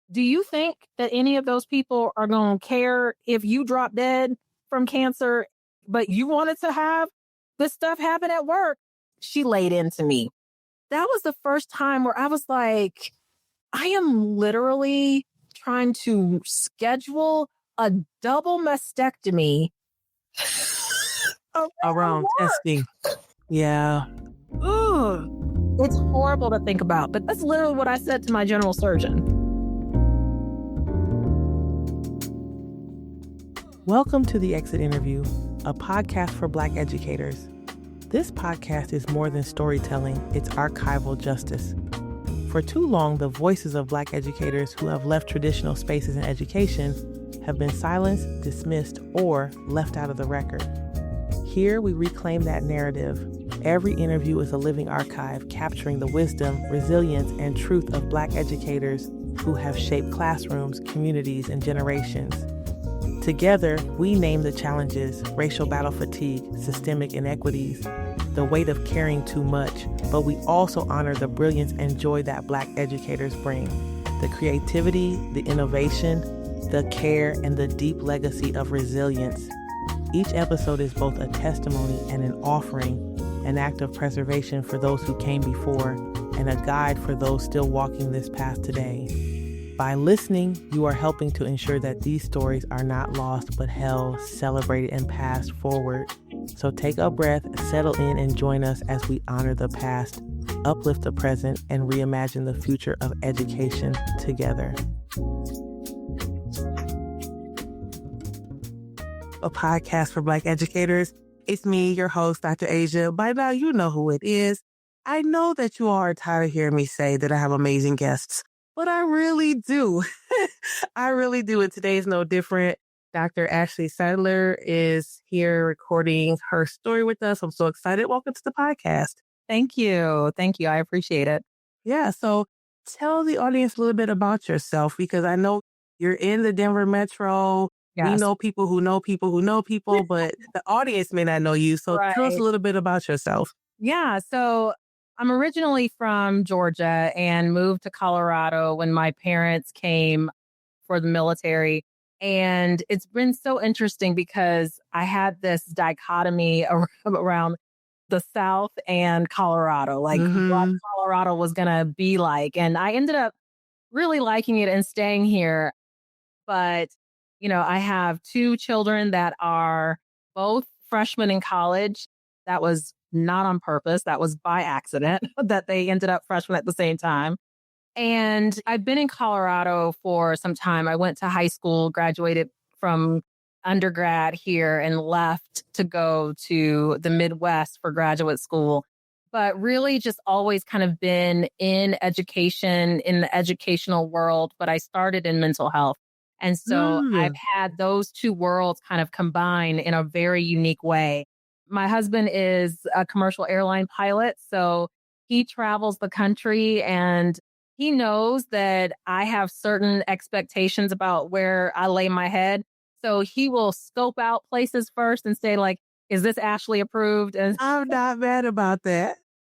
Do you think that any of those people are going to care if you drop dead from cancer, but you wanted to have this stuff happen at work? She laid into me. That was the first time where I was like, I am literally trying to schedule a double mastectomy around testing. Yeah. Ugh. It's horrible to think about, but that's literally what I said to my general surgeon. Welcome to The Exit Interview, a podcast for Black educators. This podcast is more than storytelling, it's archival justice. For too long, the voices of Black educators who have left traditional spaces in education have been silenced, dismissed, or left out of the record. Here, we reclaim that narrative. Every interview is a living archive capturing the wisdom, resilience, and truth of Black educators who have shaped classrooms, communities, and generations. Together, we name the challenges: racial battle fatigue, systemic inequities, the weight of caring too much, but we also honor the brilliance and joy that Black educators bring, the creativity, the innovation, the care, and the deep legacy of resilience. Each episode is both a testimony and an offering, an act of preservation for those who came before, and a guide for those still walking this path today. By listening, you are helping to ensure that these stories are not lost, but held, celebrated, and passed forward. So take a breath, settle in, and join us as we honor the past, uplift the present, and reimagine the future of education together. A podcast for Black educators. It's me, your host, Dr. Asia. By now, you know who it is. I know that you all are tired of hearing me say that I have amazing guests, but I really do. I really do. And today is no different. Dr. Ashlee Saddler is here recording her story with us. I'm so excited. Welcome to the podcast. Thank you. Thank you. I appreciate it. Yeah. So tell the audience a little bit about yourself, because I know you're in the Denver Metro. Yes. We know people who know people who know people, but the audience may not know you. So Tell us a little bit about yourself. Yeah. So I'm originally from Georgia and moved to Colorado when my parents came for the military. And it's been so interesting because I had this dichotomy around the South and Colorado, like what Colorado was going to be like. And I ended up really liking it and staying here. But, you know, I have two children that are both freshmen in college. That was not on purpose. That was by accident that they ended up freshmen at the same time. And I've been in Colorado for some time. I went to high school, graduated from undergrad here, and left to go to the Midwest for graduate school. But really just always kind of been in education, in the educational world. But I started in mental health. And so I've had those two worlds kind of combined in a very unique way. My husband is a commercial airline pilot, so he travels the country and he knows that I have certain expectations about where I lay my head. So he will scope out places first and say, like, is this Ashlee approved? And I'm not mad about that.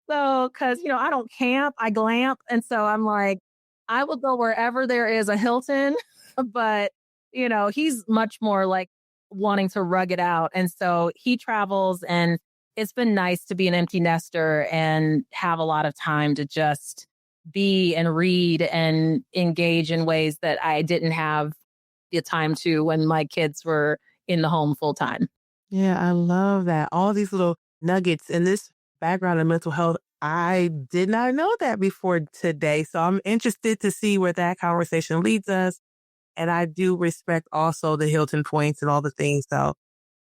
So, because, you know, I don't camp, I glamp. And so I'm like, I will go wherever there is a Hilton, but, you know, he's much more like wanting to rug it out. And so he travels, and it's been nice to be an empty nester and have a lot of time to just be and read and engage in ways that I didn't have the time to when my kids were in the home full time. Yeah, I love that. All these little nuggets in this background in mental health. I did not know that before today. So I'm interested to see where that conversation leads us. And I do respect also the Hilton points and all the things. So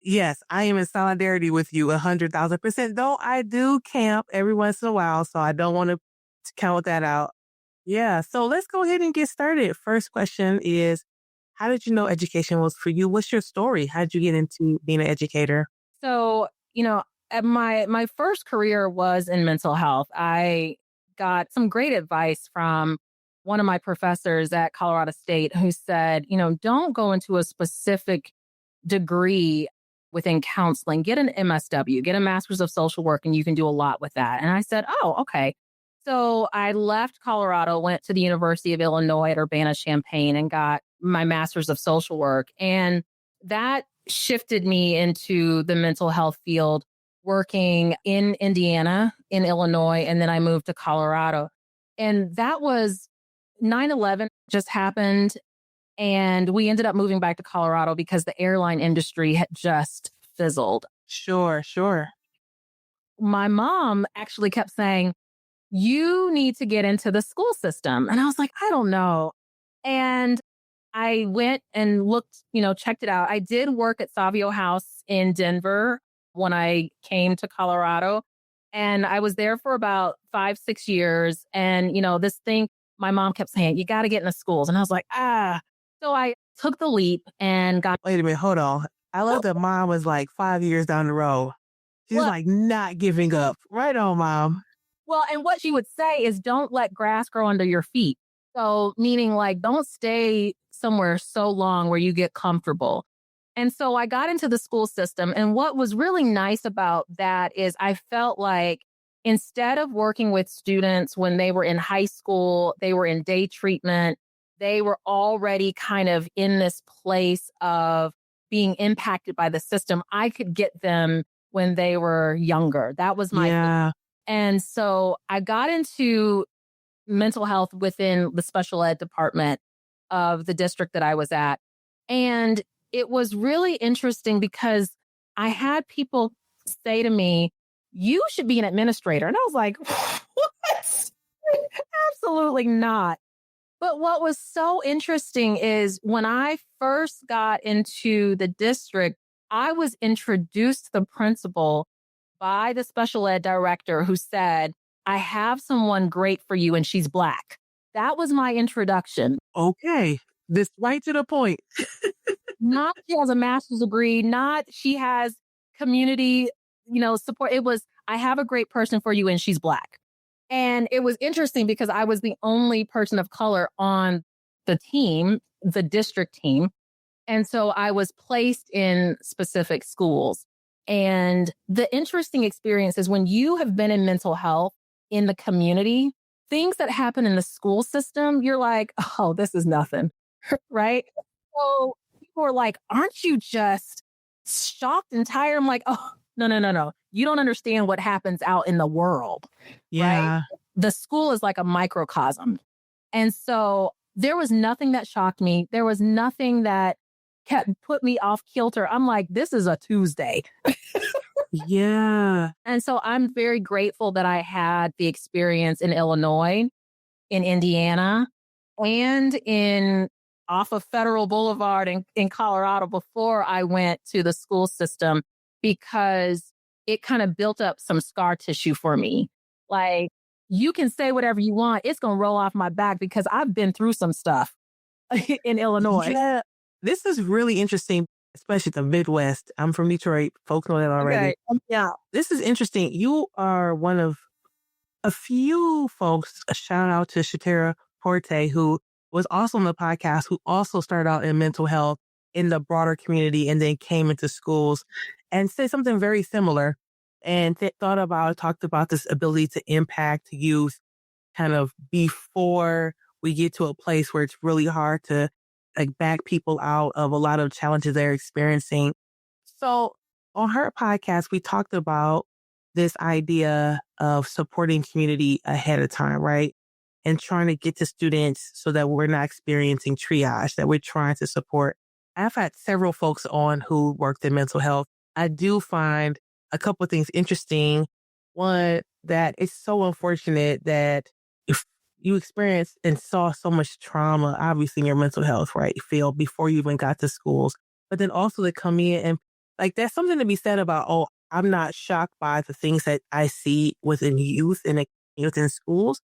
yes, I am in solidarity with you 100,000%. Though I do camp every once in a while, so I don't want to count that out. Yeah. So let's go ahead and get started. First question is, how did you know education was for you? What's your story? How did you get into being an educator? So, you know, my first career was in mental health. I got some great advice from one of my professors at Colorado State who said, you know, don't go into a specific degree within counseling. Get an MSW, get a master's of social work, and you can do a lot with that. And I said, oh, okay. So I left Colorado, went to the University of Illinois at Urbana-Champaign and got my master's of social work. And that shifted me into the mental health field, working in Indiana, in Illinois, and then I moved to Colorado. And that was 9/11 just happened. And we ended up moving back to Colorado because the airline industry had just fizzled. Sure, sure. My mom actually kept saying, you need to get into the school system. And I was like, I don't know. And I went and looked, checked it out. I did work at Savio House in Denver when I came to Colorado. And I was there for about 5-6 years. And, this thing, my mom kept saying, you got to get into schools. And I was like, So I took the leap and got. Wait a minute, hold on. I love that mom was like 5 years down the road. She's like not giving up. Right on, mom. Well, and what she would say is don't let grass grow under your feet. So meaning like don't stay somewhere so long where you get comfortable. And so I got into the school system. And what was really nice about that is I felt like instead of working with students when they were in high school, they were in day treatment, they were already kind of in this place of being impacted by the system. I could get them when they were younger. That was my Yeah. And so I got into mental health within the special ed department of the district that I was at. And it was really interesting because I had people say to me, you should be an administrator. And I was like, what? Absolutely not. But what was so interesting is when I first got into the district, I was introduced to the principal by the special ed director who said, I have someone great for you and she's Black. That was my introduction. Okay. This right to the point. Not she has a master's degree, not she has community, support. It was, I have a great person for you and she's Black. And it was interesting because I was the only person of color on the team, the district team. And so I was placed in specific schools. And the interesting experience is when you have been in mental health in the community, things that happen in the school system, you're like, oh, this is nothing, right? So people are like, aren't you just shocked and tired? I'm like, oh, no. You don't understand what happens out in the world, Yeah. right? The school is like a microcosm. And so there was nothing that shocked me. There was nothing that put me off kilter. I'm like, this is a Tuesday. Yeah. And so I'm very grateful that I had the experience in Illinois, in Indiana, and off of Federal Boulevard in Colorado before I went to the school system, because it kind of built up some scar tissue for me. Like, you can say whatever you want. It's going to roll off my back because I've been through some stuff in Illinois. Yeah. This is really interesting, especially the Midwest. I'm from Detroit. Folks know that already. Okay. Yeah. This is interesting. You are one of a few folks, a shout out to Shatera Porte, who was also on the podcast, who also started out in mental health in the broader community and then came into schools and said something very similar and talked about this ability to impact youth kind of before we get to a place where it's really hard to like back people out of a lot of challenges they're experiencing. So on her podcast, we talked about this idea of supporting community ahead of time, right? And trying to get to students so that we're not experiencing triage, that we're trying to support. I've had several folks on who worked in mental health. I do find a couple of things interesting. One, that it's so unfortunate that if you experienced and saw so much trauma, obviously in your mental health, right? You feel before you even got to schools, but then also to come in and like, there's something to be said about, oh, I'm not shocked by the things that I see within youth and within schools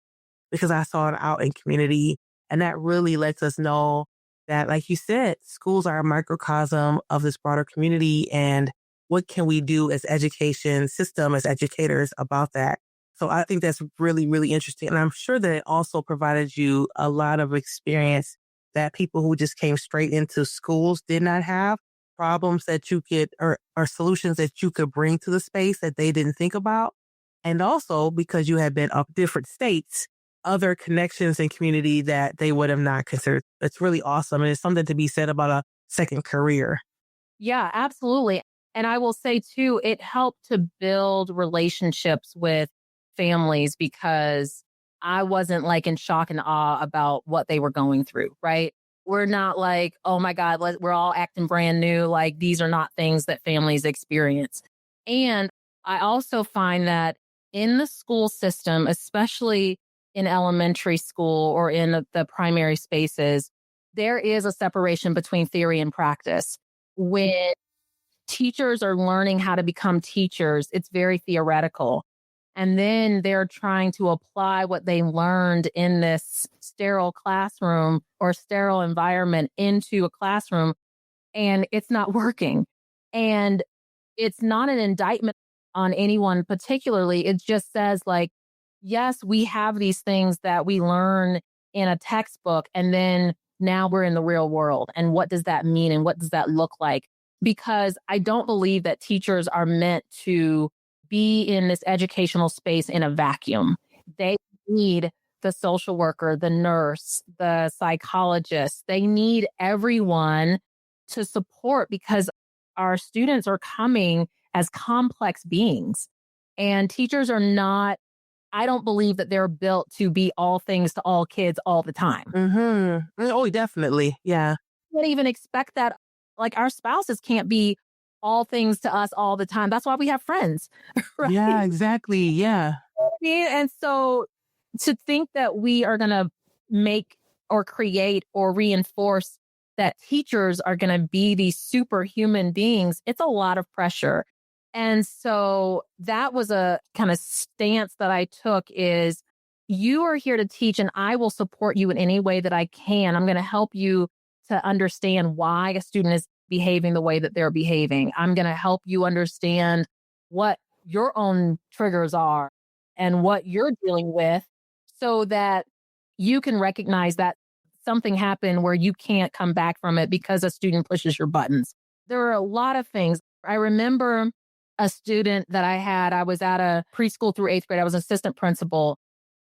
because I saw it out in community. And that really lets us know that, like you said, schools are a microcosm of this broader community. And what can we do as education system, as educators about that? So I think that's really, really interesting. And I'm sure that it also provided you a lot of experience that people who just came straight into schools did not have, problems that you could, or solutions that you could bring to the space that they didn't think about. And also because you had been up different states, other connections and community that they would have not considered. It's really awesome. And it's something to be said about a second career. Yeah, absolutely. And I will say too, it helped to build relationships with families because I wasn't like in shock and awe about what they were going through, right? We're not like, oh my God, we're all acting brand new. Like these are not things that families experience. And I also find that in the school system, especially in elementary school or in the primary spaces, there is a separation between theory and practice. When teachers are learning how to become teachers, it's very theoretical. And then they're trying to apply what they learned in this sterile classroom or sterile environment into a classroom, and it's not working. And it's not an indictment on anyone particularly. It just says, like, yes, we have these things that we learn in a textbook, and then now we're in the real world. And what does that mean? And what does that look like? Because I don't believe that teachers are meant to be in this educational space in a vacuum. They need the social worker, the nurse, the psychologist. They need everyone to support because our students are coming as complex beings. And teachers are not, I don't believe that they're built to be all things to all kids all the time. Mm-hmm. Oh, definitely. Yeah. You can't even expect that. Like our spouses can't be all things to us all the time. That's why we have friends, right? Yeah, exactly. Yeah. And so to think that we are going to make or create or reinforce that teachers are going to be these superhuman beings, it's a lot of pressure. And so that was a kind of stance that I took is you are here to teach and I will support you in any way that I can. I'm going to help you to understand why a student is behaving the way that they're behaving. I'm going to help you understand what your own triggers are and what you're dealing with so that you can recognize that something happened where you can't come back from it because a student pushes your buttons. There are a lot of things. I remember a student that I had, I was at a preschool through 8th grade. I was an assistant principal,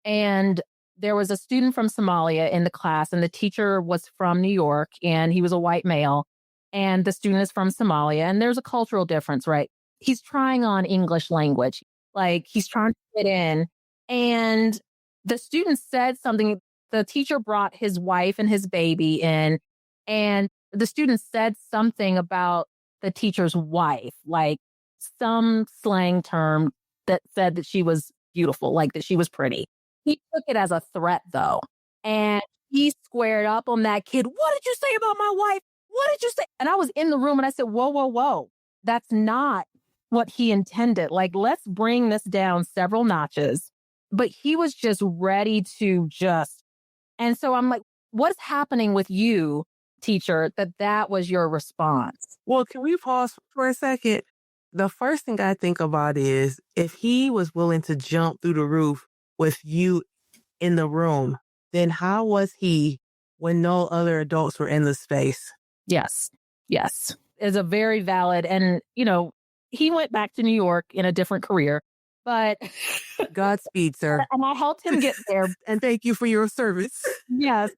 and there was a student from Somalia in the class, and the teacher was from New York, and he was a white male, and the student is from Somalia, and there's a cultural difference, right? He's trying on English language, like he's trying to fit in, and the student said something. The teacher brought his wife and his baby in, and the student said something about the teacher's wife, like some slang term that said that she was beautiful, like that she was pretty. He took it as a threat, though, and he squared up on that kid. What did you say about my wife? What did you say? And I was in the room and I said, whoa, whoa, whoa. That's not what he intended. Like, let's bring this down several notches. But he was just ready to just. And so I'm like, what's happening with you, teacher, that was your response? Well, can we pause for a second? The first thing I think about is if he was willing to jump through the roof with you in the room, then how was he when no other adults were in the space? Yes. Yes. Is a very valid. And, he went back to New York in a different career, but Godspeed, sir. And I helped him get there. And thank you for your service. Yes.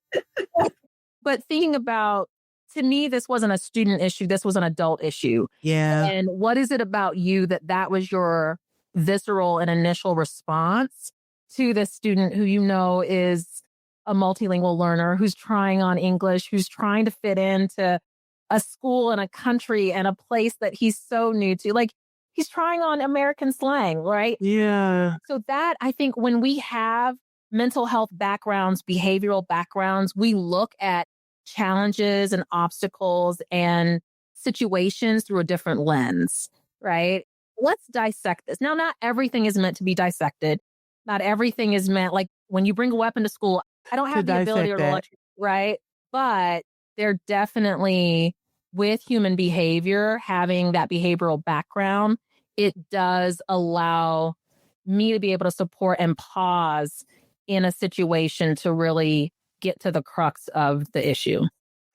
But thinking about, to me, this wasn't a student issue. This was an adult issue. Yeah. And what is it about you that was your visceral and initial response to this student who is a multilingual learner, who's trying on English, who's trying to fit into a school and a country and a place that he's so new to? Like, he's trying on American slang, right? Yeah. So that, I think, when we have mental health backgrounds, behavioral backgrounds, we look at challenges and obstacles and situations through a different lens, right? Let's dissect this. Now, not everything is meant to be dissected. Not everything is meant, like when you bring a weapon to school, I don't have the ability to, right? But they're definitely, with human behavior, having that behavioral background, it does allow me to be able to support and pause in a situation to really get to the crux of the issue.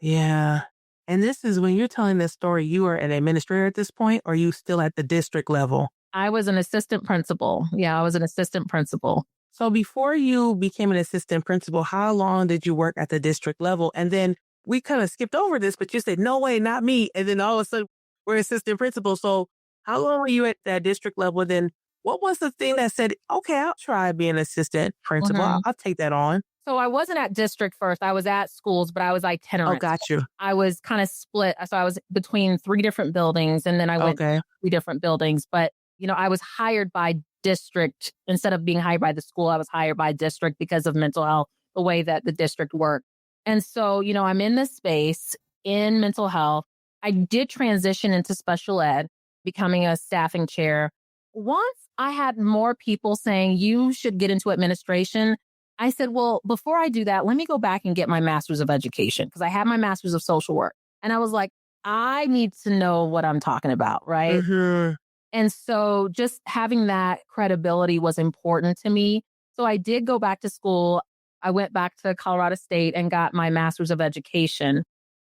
Yeah. And this is when you're telling this story, you are an administrator at this point, or are you still at the district level? I was an assistant principal. Yeah, I was an assistant principal. So before you became an assistant principal, how long did you work at the district level? And then we kind of skipped over this, but you said, no way, not me. And then all of a sudden we're assistant principal. So how long were you at that district level? And then what was the thing that said, okay, I'll try being assistant principal. I'll take that on. So I wasn't at district first. I was at schools, but I was itinerant. Oh, got you. I was kind of split. So I was between 3 different buildings, and then I went to 3 different buildings. But, I was hired by district instead of being hired by the school. I was hired by district because of mental health, the way that the district worked. And so, I'm in this space in mental health. I did transition into special ed, becoming a staffing chair. Once I had more people saying you should get into administration, I said, well, before I do that, let me go back and get my master's of education, because I had my master's of social work. And I was like, I need to know what I'm talking about, right? Mm-hmm. And so just having that credibility was important to me. So I did go back to school. I went back to Colorado State and got my master's of education.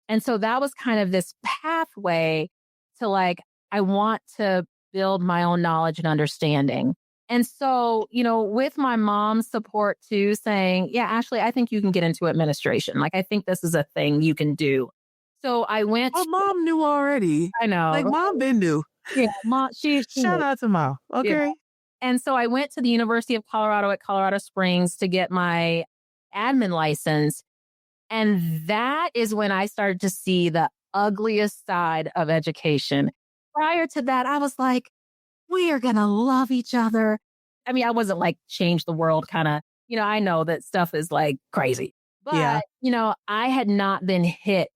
And so that was kind of this pathway to I want to build my own knowledge and understanding. And so, with my mom's support too, saying, yeah, Ashlee, I think you can get into administration. I think this is a thing you can do. So I went. Oh, mom knew already. I know. Mom been knew. Yeah, mom. She Shout out to mom. Okay. Yeah. And so I went to the University of Colorado at Colorado Springs to get my admin license. And that is when I started to see the ugliest side of education. Prior to that, I was like, we are going to love each other. I mean, I wasn't change the world kind of, I know that stuff is crazy. But, I had not been hit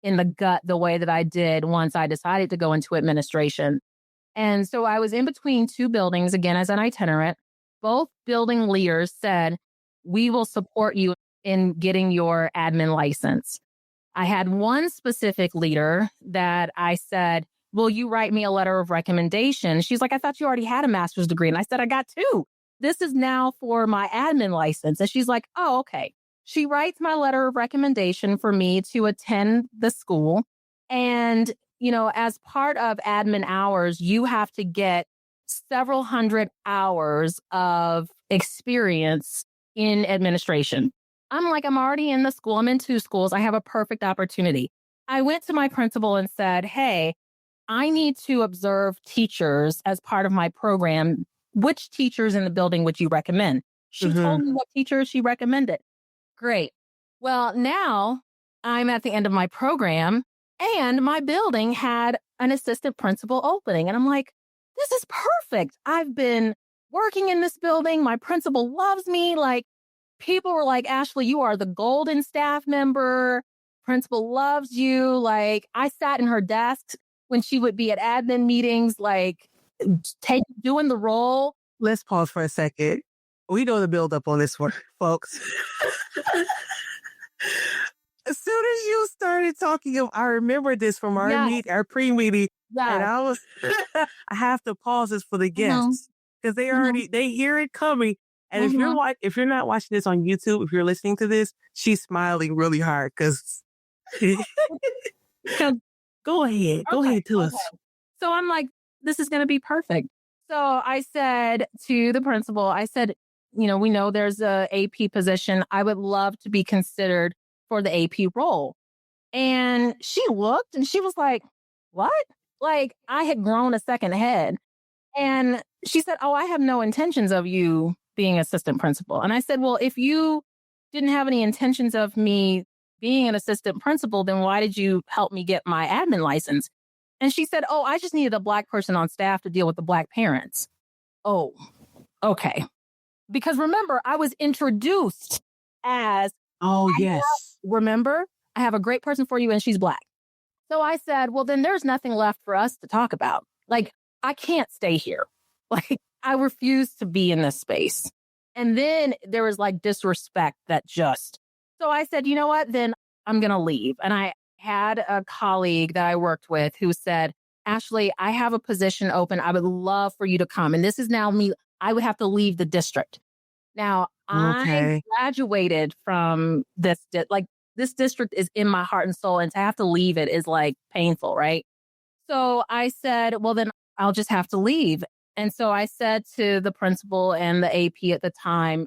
in the gut the way that I did once I decided to go into administration. And so I was in between 2 buildings, again, as an itinerant. Both building leaders said, we will support you in getting your admin license. I had one specific leader that I said, will you write me a letter of recommendation? She's like, I thought you already had a master's degree. And I said, I got 2. This is now for my admin license. And she's like, oh, okay. She writes my letter of recommendation for me to attend the school. And, as part of admin hours, you have to get several hundred hours of experience in administration. I'm already in the school. I'm in 2 schools. I have a perfect opportunity. I went to my principal and said, hey, I need to observe teachers as part of my program. Which teachers in the building would you recommend? She told me what teachers she recommended. Great. Well, now I'm at the end of my program and my building had an assistant principal opening. And I'm like, this is perfect. I've been working in this building. My principal loves me. People were like, Ashlee, you are the golden staff member. Principal loves you. I sat in her desk when she would be at admin meetings, doing the role. Let's pause for a second. We know the build up on this one, folks. As soon as you started talking, I remember this from our pre-meeting, and I was, I have to pause this for the guests because they hear it coming. And if you're not watching this on YouTube, if you're listening to this, she's smiling really hard because. Go ahead to us. So I'm like, this is going to be perfect. So I said to the principal, I said, we know there's a AP position. I would love to be considered for the AP role. And she looked and she was like, what? I had grown a second head. And she said, oh, I have no intentions of you being assistant principal. And I said, well, if you didn't have any intentions of me being an assistant principal, then why did you help me get my admin license? And she said, oh, I just needed a Black person on staff to deal with the Black parents. Oh, okay. Because remember, I was introduced as, oh, yes. Remember, I have a great person for you and she's Black. So I said, well, then there's nothing left for us to talk about. I can't stay here. I refuse to be in this space. And then there was disrespect so I said, you know what, then I'm going to leave. And I had a colleague that I worked with who said, Ashlee, I have a position open. I would love for you to come. And this is now me. I would have to leave the district. Now, I graduated from this. This district is in my heart and soul. And to have to leave it is painful, right? So I said, well, then I'll just have to leave. And so I said to the principal and the AP at the time,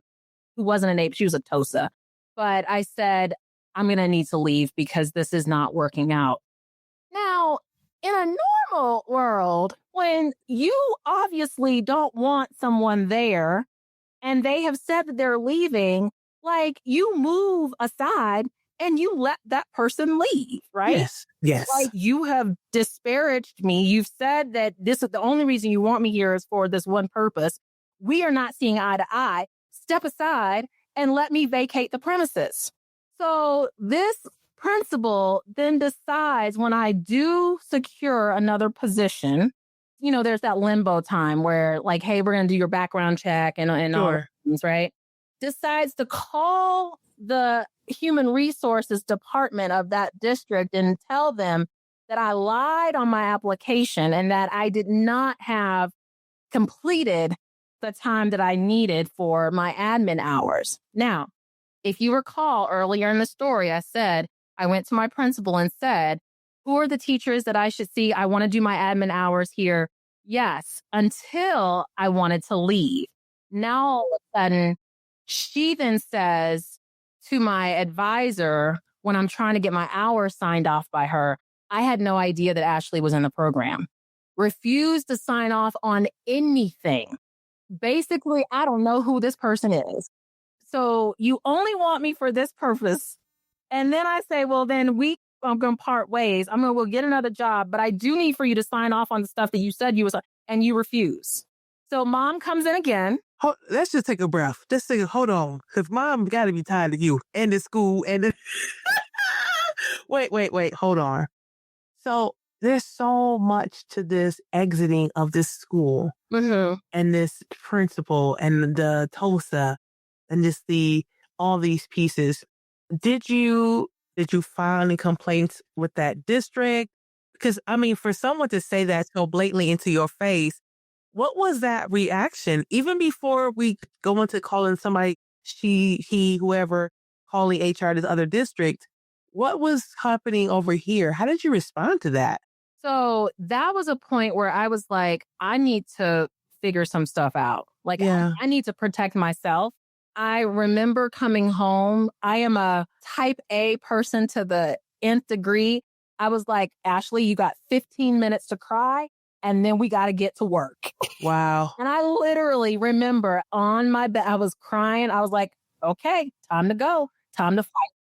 who wasn't an AP, she was a TOSA, but I said, I'm going to need to leave because this is not working out. Now, in a normal world, when you obviously don't want someone there and they have said that they're leaving, like you move aside and you let that person leave, right? Yes. Yes. Like you have disparaged me. You've said that this is the only reason you want me here is for this one purpose. We are not seeing eye to eye. Step aside and let me vacate the premises. So this principal then decides when I do secure another position, you know, there's that limbo time where like, hey, we're going to do your background check and all Sure. things, right? Decides to call the human resources department of that district and tell them that I lied on my application and that I did not have completed the time that I needed for my admin hours. Now, if you recall earlier in the story, I said, I went to my principal and said, who are the teachers that I should see? I want to do my admin hours here. Yes, until I wanted to leave. Now, all of a sudden, she then says to my advisor, when I'm trying to get my hours signed off by her, I had no idea that Ashlee was in the program. Refused to sign off on anything. Basically, I don't know who this person is. So you only want me for this purpose. And then I say, well, then I'm going to part ways. We'll get another job, but I do need for you to sign off on the stuff that you said you was, and you refuse. So mom comes in again. Let's just take a breath. Hold on. Because mom got to be tired of you and the school and the... Wait. Hold on. So there's so much to this exiting of this school and this principal and the TOSA and just all these pieces. Did you file any complaints with that district? Because, I mean, for someone to say that so blatantly into your face, what was that reaction? Even before we go into calling somebody, he, whoever, calling HR to the other district, what was happening over here? How did you respond to that? So that was a point where I was like, I need to figure some stuff out. Like, Yeah. I need to protect myself. I remember coming home. I am a type A person to the nth degree. I was like, Ashlee, you got 15 minutes to cry, and then we got to get to work. Wow. And I literally remember on my bed, I was crying. I was like, okay, time to go. Time to fight.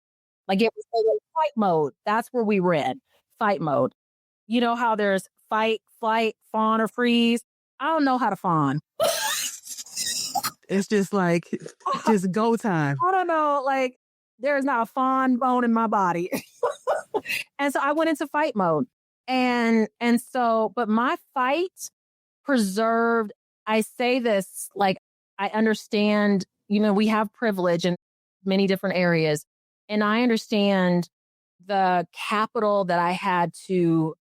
Like it was fight mode. That's where we were in, fight mode. You know how there's fight, flight, fawn, or freeze? I don't know how to fawn. It's just like, just go time. I don't know. Like there is not a fawn bone in my body. And so I went into fight mode. And so, but my fight preserved, I say this, like I understand, you know, we have privilege in many different areas. And I understand the capital that I had to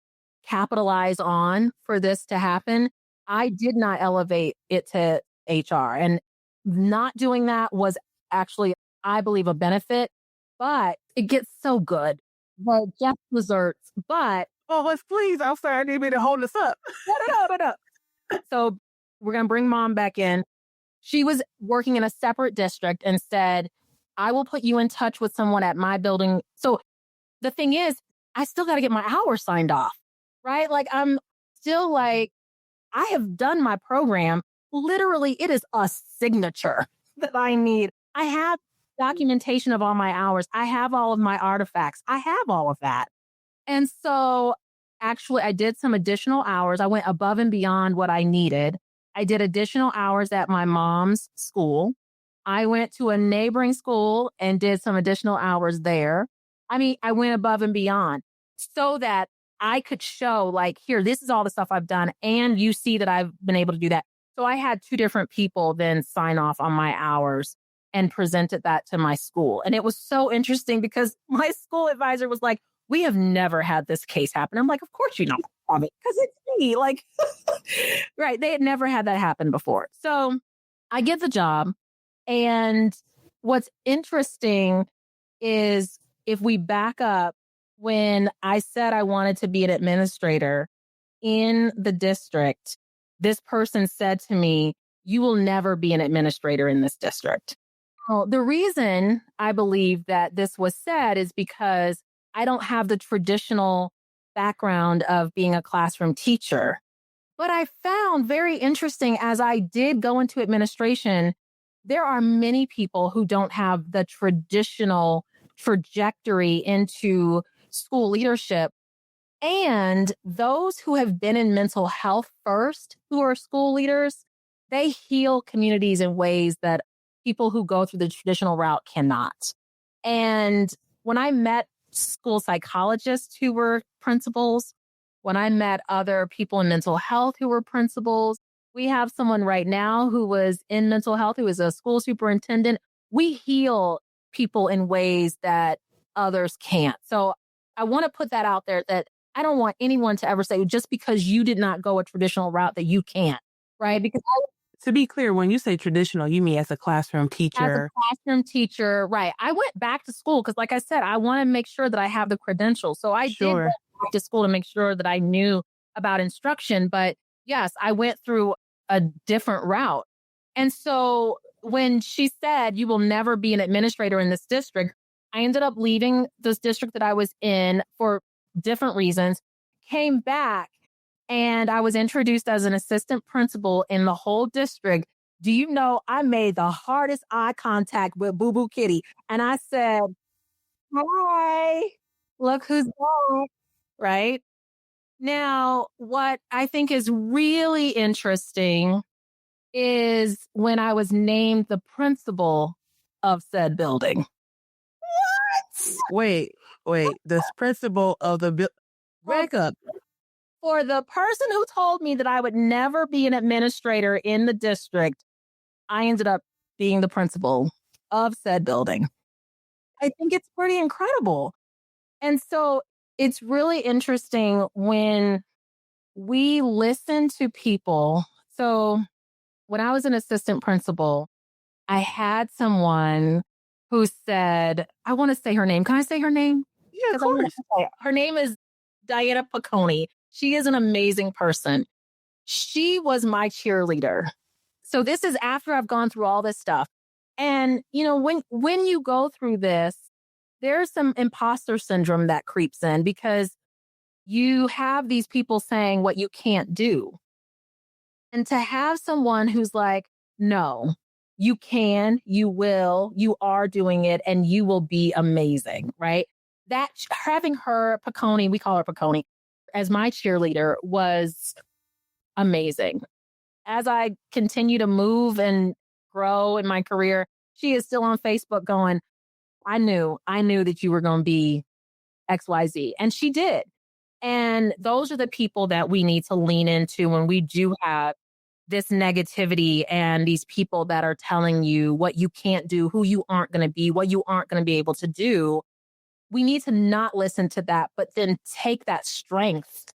capitalize on for this to happen. I did not elevate it to HR. And not doing that was actually, I believe, a benefit. But it gets so good. The just desserts. But Please, I'm sorry, I didn't mean to hold us up. No. So we're going to bring mom back in. She was working in a separate district and said, I will put you in touch with someone at my building. So the thing is, I still got to get my hours signed off, right? Like I'm still like, I have done my program. Literally, it is a signature that I need. I have documentation of all my hours. I have all of my artifacts. I have all of that. And so actually, I did some additional hours. I went above and beyond what I needed. I did additional hours at my mom's school. I went to a neighboring school and did some additional hours there. I mean, I went above and beyond so that I could show like, here, this is all the stuff I've done. And you see that I've been able to do that. So I had two different people then sign off on my hours and presented that to my school. And it was so interesting because my school advisor was like, we have never had this case happen. I'm like, of course you don't have it because it's me. Like, right. They had never had that happen before. So I get the job. And what's interesting is if we back up, when I said I wanted to be an administrator in the district, this person said to me, "You will never be an administrator in this district." Well, the reason I believe that this was said is because I don't have the traditional background of being a classroom teacher. But I found very interesting as I did go into administration, there are many people who don't have the traditional trajectory into school leadership. And those who have been in mental health first, who are school leaders, they heal communities in ways that people who go through the traditional route cannot. And when I met school psychologists who were principals, when I met other people in mental health who were principals, we have someone right now who was in mental health, who is a school superintendent. We heal people in ways that others can't. So I want to put that out there that I don't want anyone to ever say just because you did not go a traditional route that you can't, right? Because To be clear, when you say traditional, you mean as a classroom as a teacher. classroom teacher, right? I went back to school because, like I said, I want to make sure that I have the credentials. So I did go Sure. back to school to make sure that I knew about instruction. But yes, I went through a different route. And so when she said, "You will never be an administrator in this district," I ended up leaving this district that I was in for different reasons, came back, and I was introduced as an assistant principal in the whole district. Do you know, I made the hardest eye contact with Boo Boo Kitty. And I said, "Hi, look who's back," right? Now, what I think is really interesting is when I was named the principal of said building. Wait. This principal of the back up. For the person who told me that I would never be an administrator in the district, I ended up being the principal of said building. I think it's pretty incredible. And so it's really interesting when we listen to people. So when I was an assistant principal, I had someone who said, I want to say her name. Can I say her name? Yeah, of 'Cause I wanna course. say it. Her name is Diana Piccone. She is an amazing person. She was my cheerleader. So this is after I've gone through all this stuff. And you know, when you go through this, there's some imposter syndrome that creeps in because you have these people saying what you can't do. And to have someone who's like, "No, you can, you will, you are doing it, and you will be amazing," right? That having her, Piccone, we call her Piccone, as my cheerleader was amazing. As I continue to move and grow in my career, she is still on Facebook going, I knew that you were going to be XYZ. And she did. And those are the people that we need to lean into when we do have this negativity and these people that are telling you what you can't do, who you aren't going to be, what you aren't going to be able to do. We need to not listen to that, but then take that strength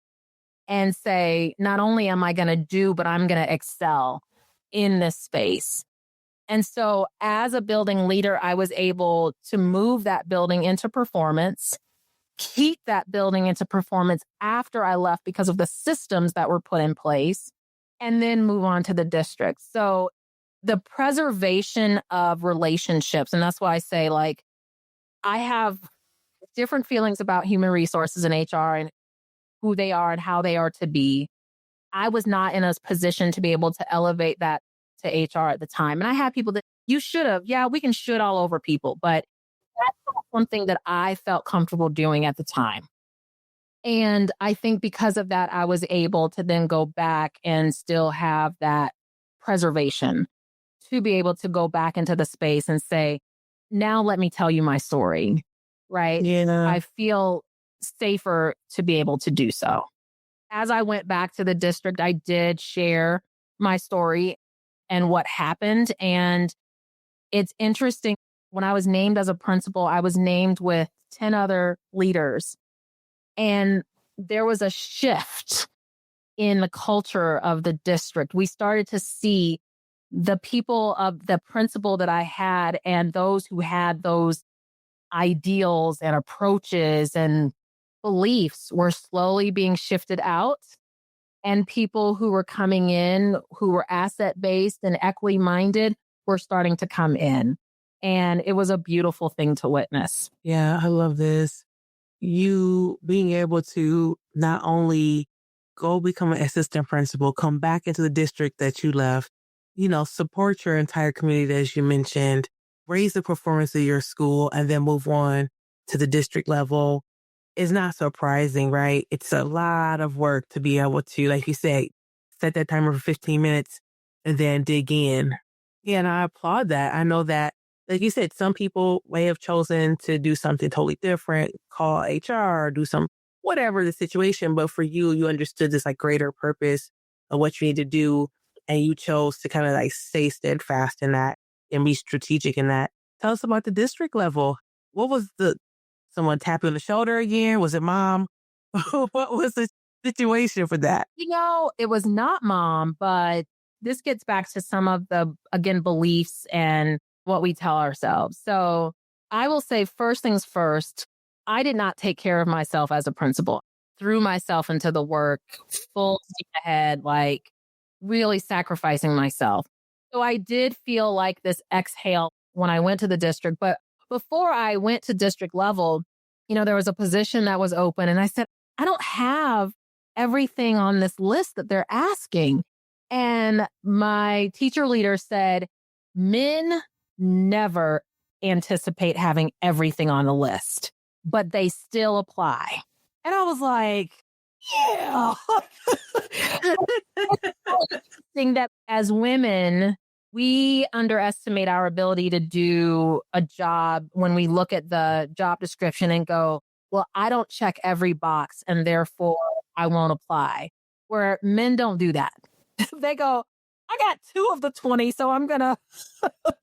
and say, not only am I going to do, but I'm going to excel in this space. And so as a building leader, I was able to move that building into performance, keep that building into performance after I left because of the systems that were put in place, and then move on to the district. So the preservation of relationships, and that's why I say, like, I have different feelings about human resources and HR and who they are and how they are to be. I was not in a position to be able to elevate that to HR at the time. And I had people that you should have. Yeah, we can should all over people, but that's not something that I felt comfortable doing at the time. And I think because of that, I was able to then go back and still have that preservation to be able to go back into the space and say, now let me tell you my story, right? Yeah. I feel safer to be able to do so. As I went back to the district, I did share my story and what happened. And it's interesting. When I was named as a principal, I was named with 10 other leaders. And there was a shift in the culture of the district. We started to see the people of the principal that I had and those who had those ideals and approaches and beliefs were slowly being shifted out. and people who were coming in who were asset-based and equity-minded were starting to come in. And it was a beautiful thing to witness. Yeah, I love this. You being able to not only go become an assistant principal, come back into the district that you left, support your entire community, as you mentioned, raise the performance of your school, and then move on to the district level is not surprising, right? It's a lot of work to be able to, like you said, set that timer for 15 minutes and then dig in. Yeah, and I applaud that. I know that, like you said, some people may have chosen to do something totally different, call HR or do whatever the situation. But for you, you understood this like greater purpose of what you need to do. And you chose to kind of like stay steadfast in that and be strategic in that. Tell us about the district level. What was someone tap you on the shoulder again? Was it mom? What was the situation for that? It was not mom, but this gets back to some of the, again, beliefs and what we tell ourselves. So I will say, first things first, I did not take care of myself as a principal. Threw myself into the work, full steam ahead, like really sacrificing myself. So I did feel like this exhale when I went to the district. But before I went to district level, there was a position that was open. And I said, I don't have everything on this list that they're asking. And my teacher leader said, men never anticipate having everything on the list, but they still apply. And I was like, yeah. Thing that as women, we underestimate our ability to do a job when we look at the job description and go, well, I don't check every box and therefore I won't apply. Where men don't do that. They go, I got 2 of the 20, so I'm going to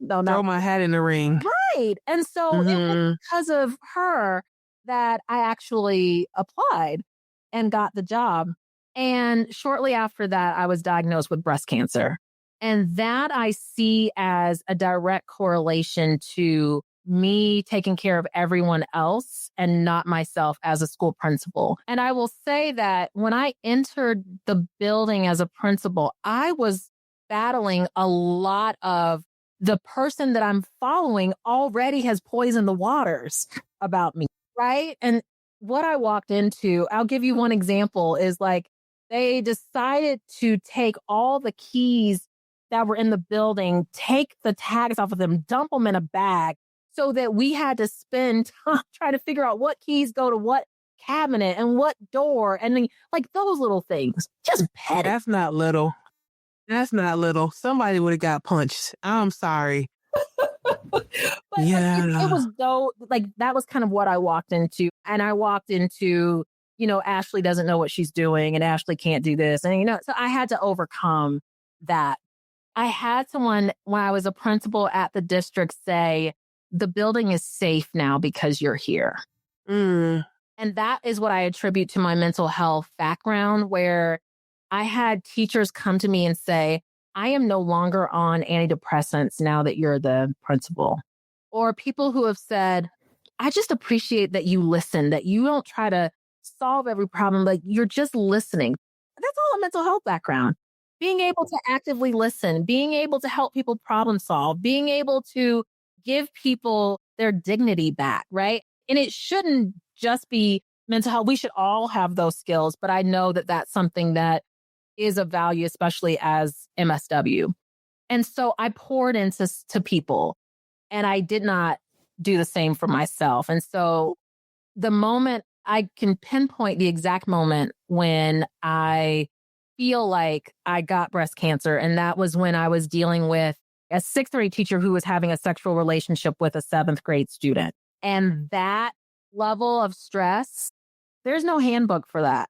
throw my hat in the ring. Right. And so it was because of her that I actually applied and got the job. And shortly after that, I was diagnosed with breast cancer. And that I see as a direct correlation to me taking care of everyone else and not myself as a school principal. And I will say that when I entered the building as a principal, I was battling a lot of the person that I'm following already has poisoned the waters about me, right? And what I walked into, I'll give you one example, is like they decided to take all the keys that were in the building, take the tags off of them, dump them in a bag, so that we had to spend time trying to figure out what keys go to what cabinet and what door. And then, like those little things, just petty. That's not little. That's not little. Somebody would have got punched. I'm sorry. But it was though, like that was kind of what I walked into. And I walked into, Ashlee doesn't know what she's doing and Ashlee can't do this. And, so I had to overcome that. I had someone, when I was a principal at the district, say, the building is safe now because you're here. And that is what I attribute to my mental health background, where I had teachers come to me and say, I am no longer on antidepressants now that you're the principal. Or people who have said, I just appreciate that you listen, that you don't try to solve every problem, like you're just listening. That's all a mental health background. Being able to actively listen, being able to help people problem solve, being able to give people their dignity back, right? And it shouldn't just be mental health. We should all have those skills, but I know that that's something that is of value, especially as MSW. And so I poured into people, and I did not do the same for myself. And so the moment, I can pinpoint the exact moment when I feel like I got breast cancer. And that was when I was dealing with a 6th grade teacher who was having a sexual relationship with a 7th grade student. And that level of stress, there's no handbook for that.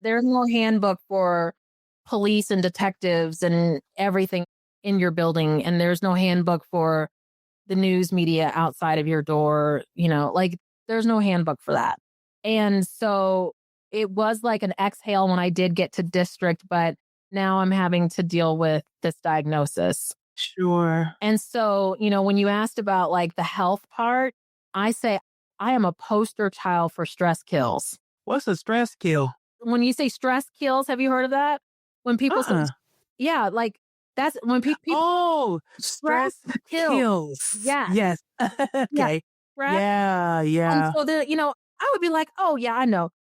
There's no handbook for police and detectives and everything in your building. And there's no handbook for the news media outside of your door. Like there's no handbook for that. And so it was like an exhale when I did get to district, but now I'm having to deal with this diagnosis. Sure. And so, when you asked about like the health part, I say I am a poster child for stress kills. What's a stress kill? When you say stress kills, have you heard of that? When people say, Uh-uh. yeah, like that's when people Oh, stress stress kills. kills. Yes. Yes. Yeah. Okay. Stress. Yeah, And yeah. so then, I would be like, oh yeah, I know.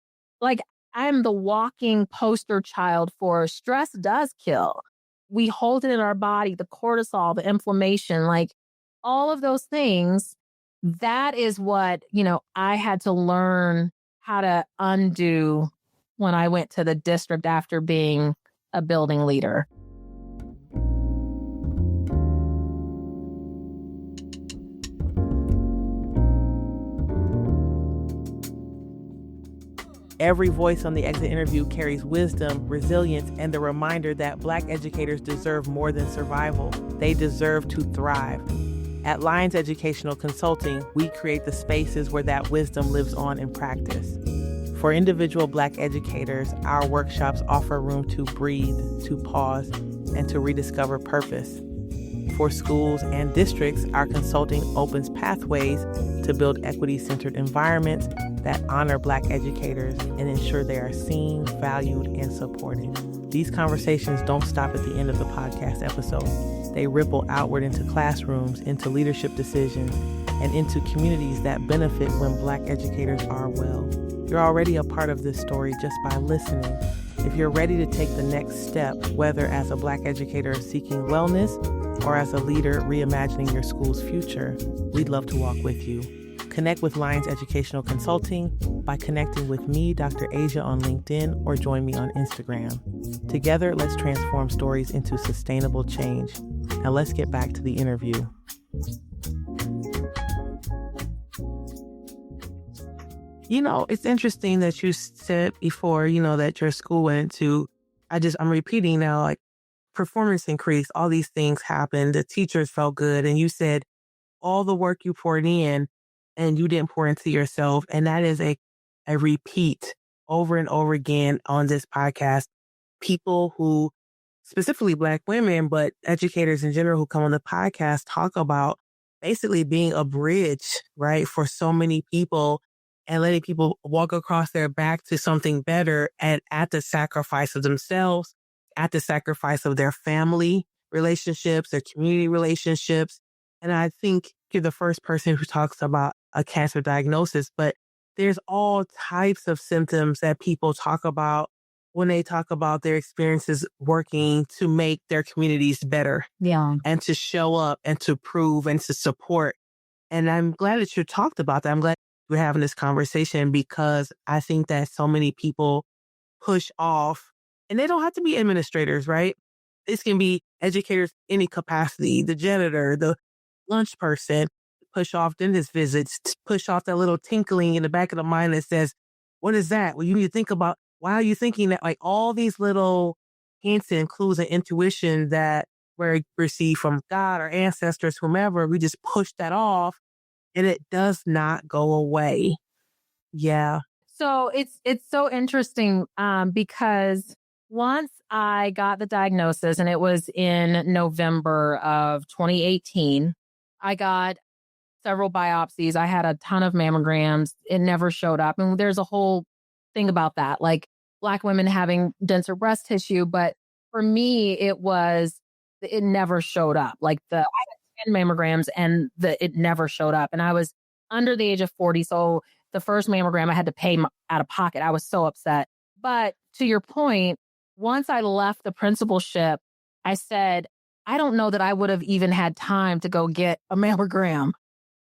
Like I'm the walking poster child for stress does kill. We hold it in our body, the cortisol, the inflammation, like all of those things. That is what, I had to learn how to undo when I went to the district after being a building leader. Every voice on the exit interview carries wisdom, resilience, and the reminder that Black educators deserve more than survival. They deserve to thrive. At Lions Educational Consulting, we create the spaces where that wisdom lives on in practice. For individual Black educators, our workshops offer room to breathe, to pause, and to rediscover purpose. For schools and districts, our consulting opens pathways to build equity-centered environments that honor Black educators and ensure they are seen, valued, and supported. These conversations don't stop at the end of the podcast episode. They ripple outward into classrooms, into leadership decisions, and into communities that benefit when Black educators are well. You're already a part of this story just by listening. If you're ready to take the next step, whether as a Black educator seeking wellness or as a leader reimagining your school's future, we'd love to walk with you. Connect with Lions Educational Consulting by connecting with me, Dr. Asia, on LinkedIn, or join me on Instagram. Together, let's transform stories into sustainable change. Now let's get back to the interview. It's interesting that you said before, that your school went to, I'm repeating now, like performance increased, all these things happened, the teachers felt good, and you said all the work you poured in and you didn't pour into yourself. And that is a repeat over and over again on this podcast. People who, specifically Black women, but educators in general who come on the podcast talk about basically being a bridge, right, for so many people and letting people walk across their back to something better and at the sacrifice of themselves, at the sacrifice of their family relationships, their community relationships. And I think you're the first person who talks about a cancer diagnosis, but there's all types of symptoms that people talk about when they talk about their experiences working to make their communities better. Yeah. And to show up and to prove and to support. And I'm glad that you talked about that. I'm glad we're having this conversation because I think that so many people push off, and they don't have to be administrators, right? This can be educators, any capacity, the janitor, the lunch person, push off dentist visits, push off that little tinkling in the back of the mind that says, what is that? Well, you need to think about, why are you thinking that? Like all these little hints and clues and intuition that we're received from God or ancestors, whomever, we just push that off and it does not go away. Yeah. So it's so interesting because once I got the diagnosis, and it was in November of 2018, I got several biopsies. I had a ton of mammograms. It never showed up. And there's a whole thing about that, like Black women having denser breast tissue. But for me, it never showed up. Like I had 10 mammograms and it never showed up. And I was under the age of 40. So the first mammogram I had to pay out of pocket. I was so upset. But to your point, once I left the principalship, I said, I don't know that I would have even had time to go get a mammogram.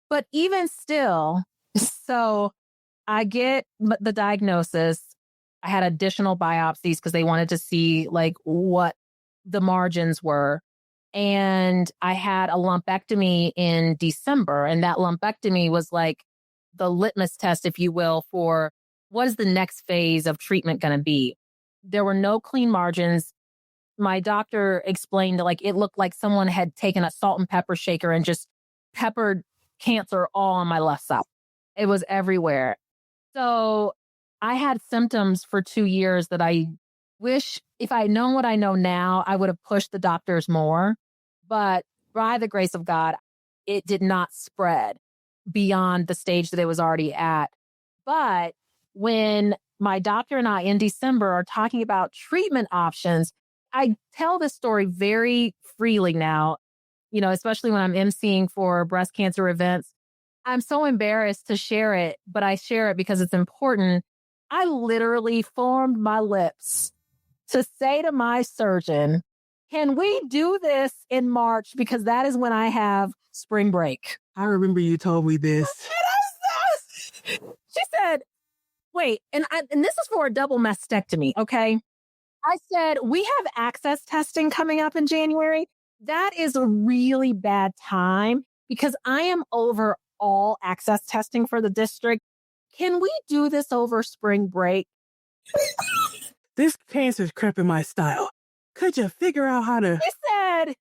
But even still, so I get the diagnosis. I had additional biopsies because they wanted to see like what the margins were. And I had a lumpectomy in December. And that lumpectomy was like the litmus test, if you will, for what is the next phase of treatment going to be. There were no clean margins. My doctor explained that like it looked like someone had taken a salt and pepper shaker and just peppered cancer all on my left side. It was everywhere. So I had symptoms for 2 years that I wish, if I known what I know now, I would have pushed the doctors more. But by the grace of God, it did not spread beyond the stage that it was already at. But when my doctor and I in December are talking about treatment options, I tell this story very freely now, especially when I'm emceeing for breast cancer events. I'm so embarrassed to share it, but I share it because it's important. I literally formed my lips to say to my surgeon, can we do this in March? Because that is when I have spring break. I remember you told me this. She said, wait, and this is for a double mastectomy, okay? I said, we have access testing coming up in January. That is a really bad time because I am over all access testing for the district. Can we do this over spring break? This cancer's crap in my style. Could you figure out how to... He said,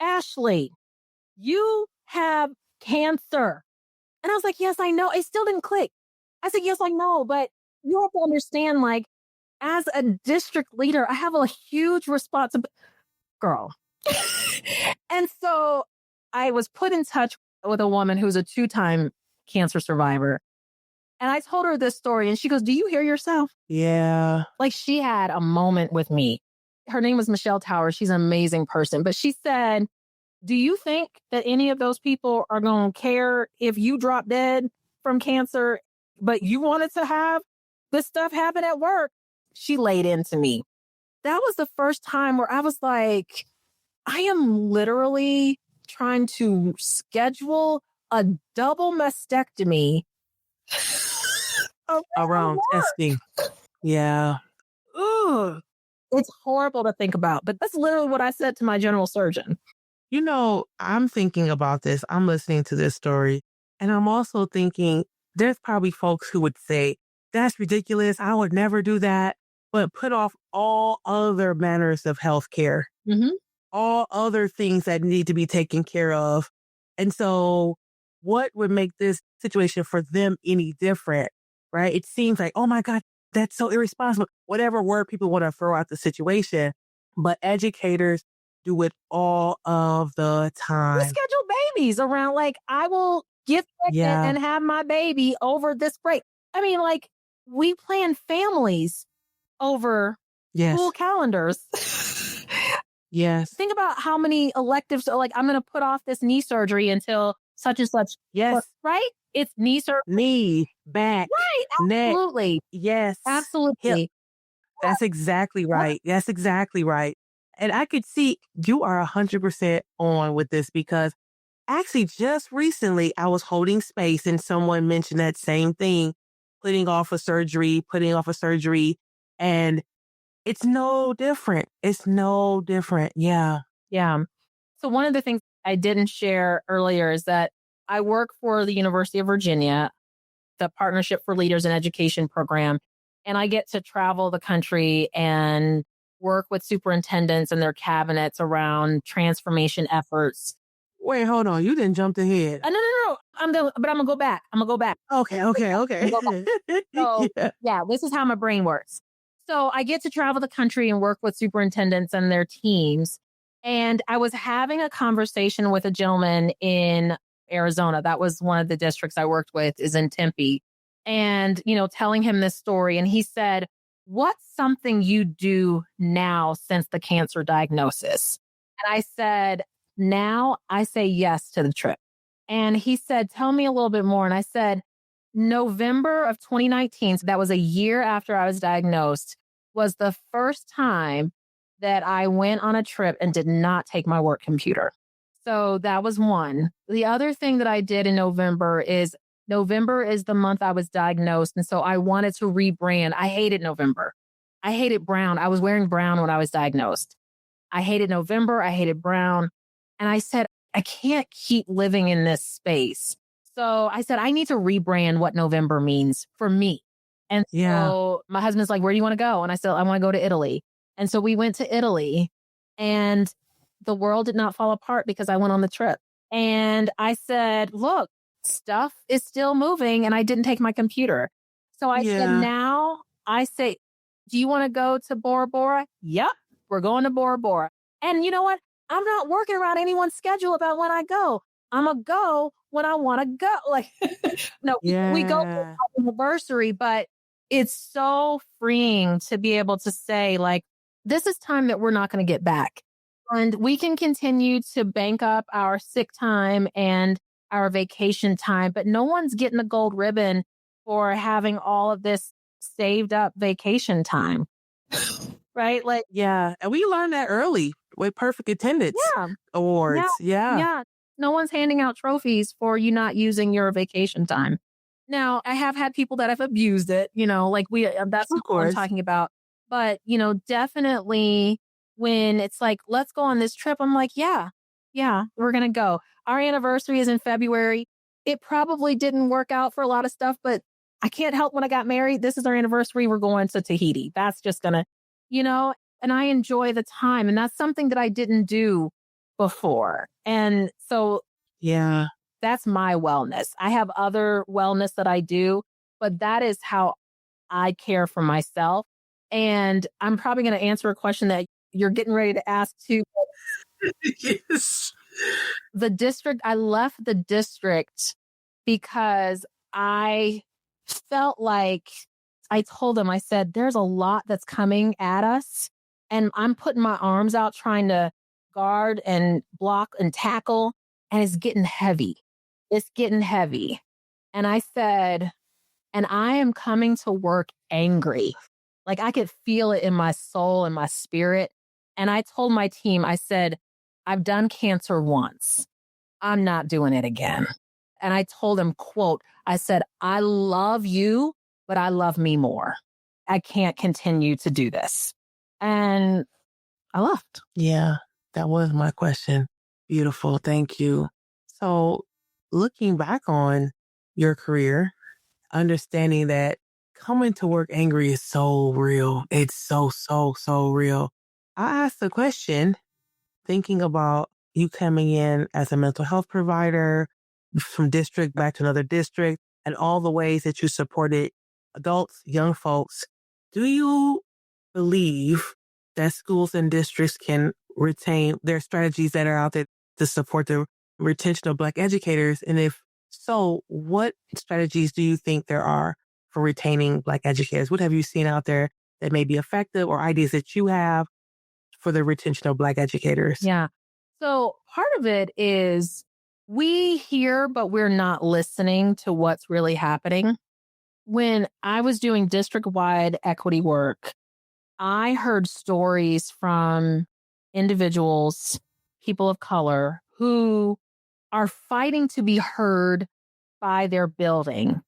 Ashlee, you have cancer. And I was like, yes, I know. It still didn't click. I said, yes, I know. But you have to understand, like, as a district leader, I have a huge responsibility. Girl. And so I was put in touch with a woman who's a 2-time cancer survivor. And I told her this story and she goes, do you hear yourself? Yeah. Like she had a moment with me. Her name was Michelle Towers. She's an amazing person. But she said, do you think that any of those people are going to care if you drop dead from cancer, but you wanted to have this stuff happen at work? She laid into me. That was the first time where I was like, I am literally trying to schedule a double mastectomy around testing. Yeah. Ugh. It's horrible to think about, but that's literally what I said to my general surgeon. I'm thinking about this. I'm listening to this story, and I'm also thinking there's probably folks who would say, that's ridiculous. I would never do that, but put off all other manners of healthcare, all other things that need to be taken care of. And so what would make this situation for them any different, right? It seems like, oh my God, that's so irresponsible. Whatever word people want to throw out the situation, but educators do it all of the time. We schedule babies around, like, I will get pregnant and have my baby over this break. I mean, like, we plan families over school calendars. Yes. Think about how many electives are like, I'm going to put off this knee surgery until such and such. Yes. Right? It's knee surgery. Knee, back, right. Absolutely. neck. Yes. Absolutely. Hip. That's exactly right. That's exactly right. And I could see you are 100% on with this because actually just recently I was holding space and someone mentioned that same thing, putting off a surgery. And it's no different. It's no different. Yeah. Yeah. So one of the things I didn't share earlier is that I work for the University of Virginia, the Partnership for Leaders in Education program, and I get to travel the country and work with superintendents and their cabinets around transformation efforts. Wait, hold on. You didn't jump ahead. No. But I'm going to go back. Okay. So, this is how my brain works. So I get to travel the country and work with superintendents and their teams. And I was having a conversation with a gentleman in Arizona. That was one of the districts I worked with, is in Tempe. And, telling him this story. And he said, what's something you do now since the cancer diagnosis? And I said, now I say yes to the trip. And he said, tell me a little bit more. And I said, November of 2019, so that was a year after I was diagnosed, was the first time that I went on a trip and did not take my work computer. So that was one. The other thing that I did in November is the month I was diagnosed. And so I wanted to rebrand. I hated November. I hated brown. I was wearing brown when I was diagnosed. I hated November. I hated brown. And I said, I can't keep living in this space. So I said, I need to rebrand what November means for me. And so my husband's like, where do you want to go? And I said, I want to go to Italy. And so we went to Italy and the world did not fall apart because I went on the trip. And I said, look, stuff is still moving and I didn't take my computer. So I said, now I say, do you want to go to Bora Bora? Yep, we're going to Bora Bora. And you know what? I'm not working around anyone's schedule about when I go. I'm going to go when I want to go. Like, no, we go for our anniversary, but it's so freeing to be able to say, like, this is time that we're not going to get back. And we can continue to bank up our sick time and our vacation time, but no one's getting a gold ribbon for having all of this saved up vacation time. Right? Like, Yeah. And we learned that early with perfect attendance yeah, awards. Yeah. yeah. No one's handing out trophies for you not using your vacation time. Now, I have had people that have abused it, like that's Of not what I'm course. talking about. But, definitely when it's like, let's go on this trip, I'm like, yeah, we're going to go. Our anniversary is in February. It probably didn't work out for a lot of stuff, but I can't help when I got married. This is our anniversary. We're going to Tahiti. That's just going to, and I enjoy the time. And that's something that I didn't do before. And so Yeah. that's my wellness. I have other wellness that I do, but that is how I care for myself. And I'm probably going to answer a question that you're getting ready to ask too. Yes. I left the district because I felt like I told them, I said, there's a lot that's coming at us. And I'm putting my arms out trying to guard and block and tackle. And it's getting heavy. It's getting heavy. And I said, and I am coming to work angry. Like I could feel it in my soul and my spirit. And I told my team, I said, I've done cancer once. I'm not doing it again. And I told them, quote, I said, I love you, but I love me more. I can't continue to do this. And I left. Yeah, that was my question. Beautiful. Thank you. So, looking back on your career, understanding that coming to work angry is so real. It's so, so, so real. I asked the question thinking about you coming in as a mental health provider from district back to another district and all the ways that you supported adults, young folks. Do you believe that schools and districts can retain their strategies that are out there to support the retention of Black educators? And if so, what strategies do you think there are for retaining Black educators? What have you seen out there that may be effective or ideas that you have for the retention of Black educators? Yeah. So part of it is we hear, but we're not listening to what's really happening. When I was doing district-wide equity work, I heard stories from individuals, people of color, who are fighting to be heard by their building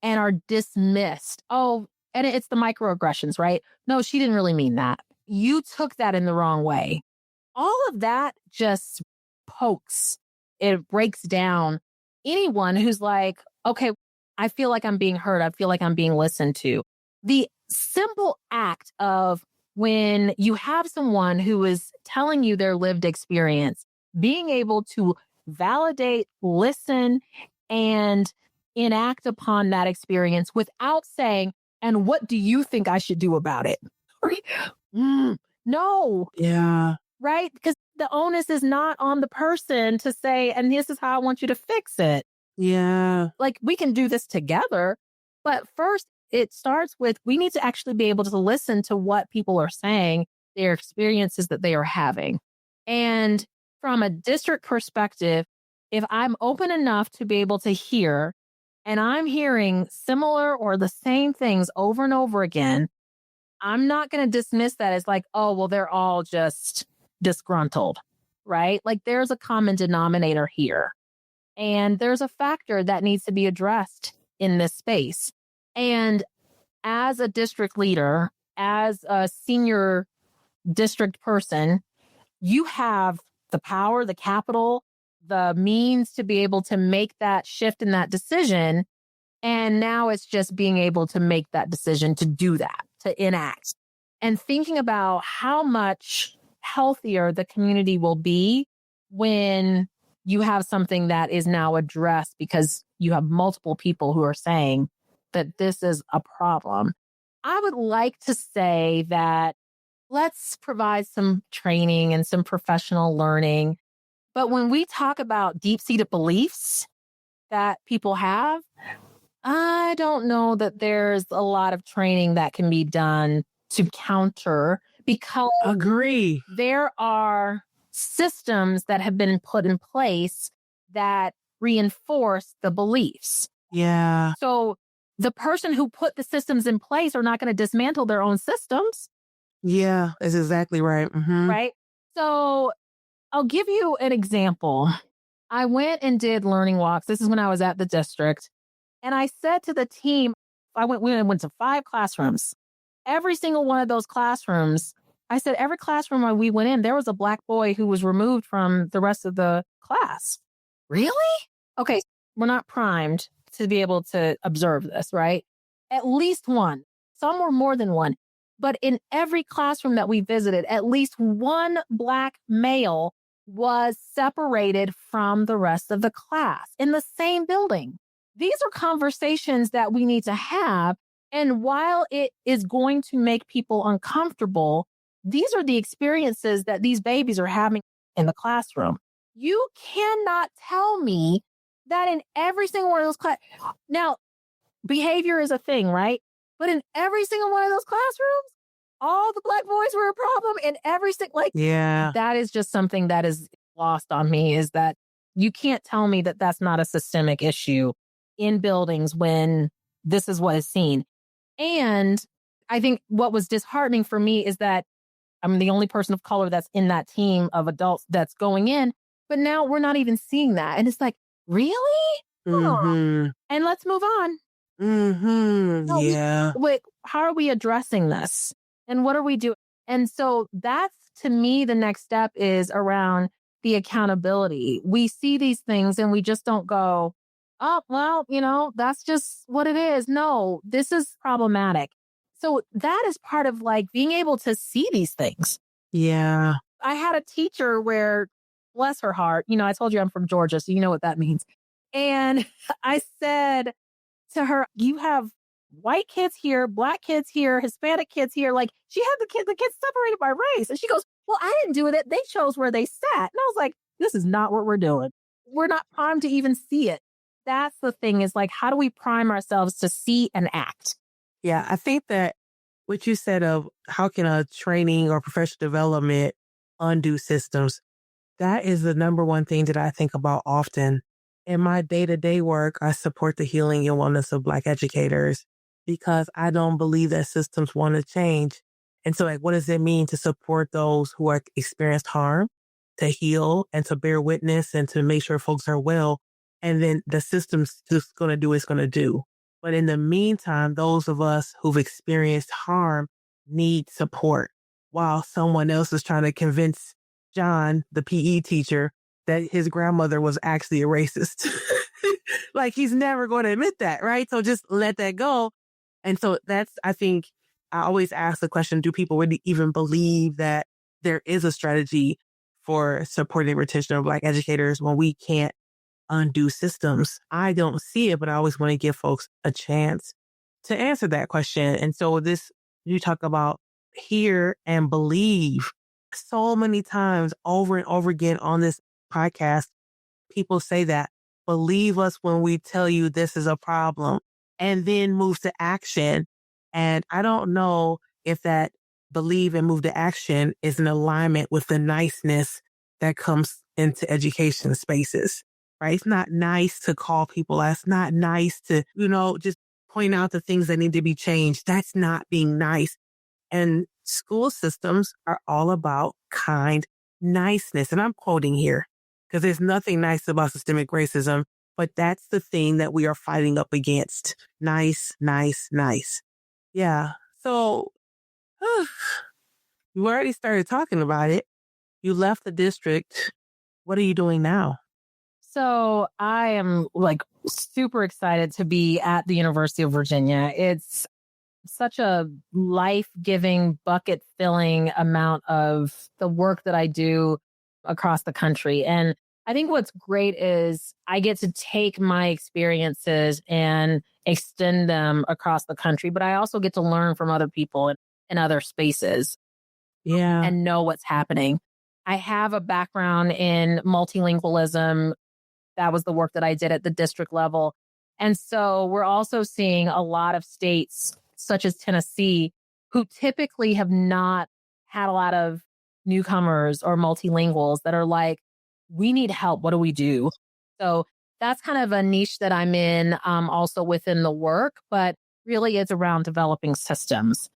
and are dismissed. Oh, and it's the microaggressions, right? No, she didn't really mean that. You took that in the wrong way. All of that just pokes, it breaks down anyone who's like, okay, I feel like I'm being heard. I feel like I'm being listened to. The simple act of when you have someone who is telling you their lived experience, being able to validate, listen, and enact upon that experience without saying, and what do you think I should do about it? No. Yeah. Right? Because the onus is not on the person to say, and this is how I want you to fix it. Yeah. Like we can do this together. But first, it starts with we need to actually be able to listen to what people are saying, their experiences that they are having. And from a district perspective, if I'm open enough to be able to hear, and I'm hearing similar or the same things over and over again, I'm not going to dismiss that as like, oh, well, they're all just disgruntled, right? Like there's a common denominator here. And there's a factor that needs to be addressed in this space. And as a district leader, as a senior district person, you have the power, the capital, the means to be able to make that shift in that decision. And now it's just being able to make that decision to do that, to enact. And thinking about how much healthier the community will be when you have something that is now addressed because you have multiple people who are saying that this is a problem. I would like to say that let's provide some training and some professional learning. But when we talk about deep-seated beliefs that people have, I don't know that there's a lot of training that can be done to counter because Agree. there are systems that have been put in place that reinforce the beliefs. Yeah. So the person who put the systems in place are not going to dismantle their own systems. Yeah, that's exactly right. Right. So I'll give you an example. I went and did learning walks. This is when I was at the district. And I said to the team, we went to 5 classrooms. Every single one of those classrooms, I said, every classroom when we went in, there was a Black boy who was removed from the rest of the class. Really? Okay, we're not primed to be able to observe this, right? At least one. Some were more than one. But in every classroom that we visited, at least one Black male was separated from the rest of the class in the same building. These are conversations that we need to have. And while it is going to make people uncomfortable, these are the experiences that these babies are having in the classroom. You cannot tell me that in every single one of those now, behavior is a thing, right? But in every single one of those classrooms, all the Black boys were a problem in every single, Yeah. that is just something that is lost on me, is that you can't tell me that that's not a systemic issue in buildings when this is what is seen. And I think what was disheartening for me is that I'm the only person of color that's in that team of adults that's going in, but now we're not even seeing that. And it's like, really? And let's move on. No, Yeah. wait, how are we addressing this? And what are we doing? And so that's, to me, the next step is around the accountability. We see these things and we just don't go, oh, well, that's just what it is. No, this is problematic. So that is part of being able to see these things. Yeah. I had a teacher where, bless her heart, I told you I'm from Georgia, so you know what that means. And I said to her, you have white kids here, Black kids here, Hispanic kids here. She had the kids separated by race. And she goes, well, I didn't do it. They chose where they sat. And I was like, this is not what we're doing. We're not primed to even see it. That's the thing, is how do we prime ourselves to see and act? Yeah. I think that what you said of how can a training or professional development undo systems, that is the number one thing that I think about often. In my day-to-day work, I support the healing and wellness of Black educators because I don't believe that systems want to change. And so what does it mean to support those who are experienced harm, to heal and to bear witness and to make sure folks are well? And then the system's just going to do what it's going to do. But in the meantime, those of us who've experienced harm need support while someone else is trying to convince John, the PE teacher, that his grandmother was actually a racist. He's never going to admit that, right? So just let that go. And so I think I always ask the question, do people really even believe that there is a strategy for supporting retention of Black educators when we can't undo systems? I don't see it, but I always want to give folks a chance to answer that question. And so you talk about hear and believe. So many times over and over again on this podcast, people say that, believe us when we tell you this is a problem, and then move to action. And I don't know if that believe and move to action is in alignment with the niceness that comes into education spaces, right? It's not nice to call people out. It's not nice to, just point out the things that need to be changed. That's not being nice. And school systems are all about kind niceness. And I'm quoting here because there's nothing nice about systemic racism, but that's the thing that we are fighting up against. Nice, nice, nice. Yeah. So you already started talking about it. You left the district. What are you doing now? So I am super excited to be at the University of Virginia. It's such a life-giving, bucket-filling amount of the work that I do across the country. And I think what's great is I get to take my experiences and extend them across the country, but I also get to learn from other people in other spaces. Yeah. And know what's happening. I have a background in multilingualism. That was the work that I did at the district level. And so we're also seeing a lot of states, such as Tennessee, who typically have not had a lot of newcomers or multilinguals that are like, we need help. What do we do? So that's kind of a niche that I'm in, also within the work, but really it's around developing systems.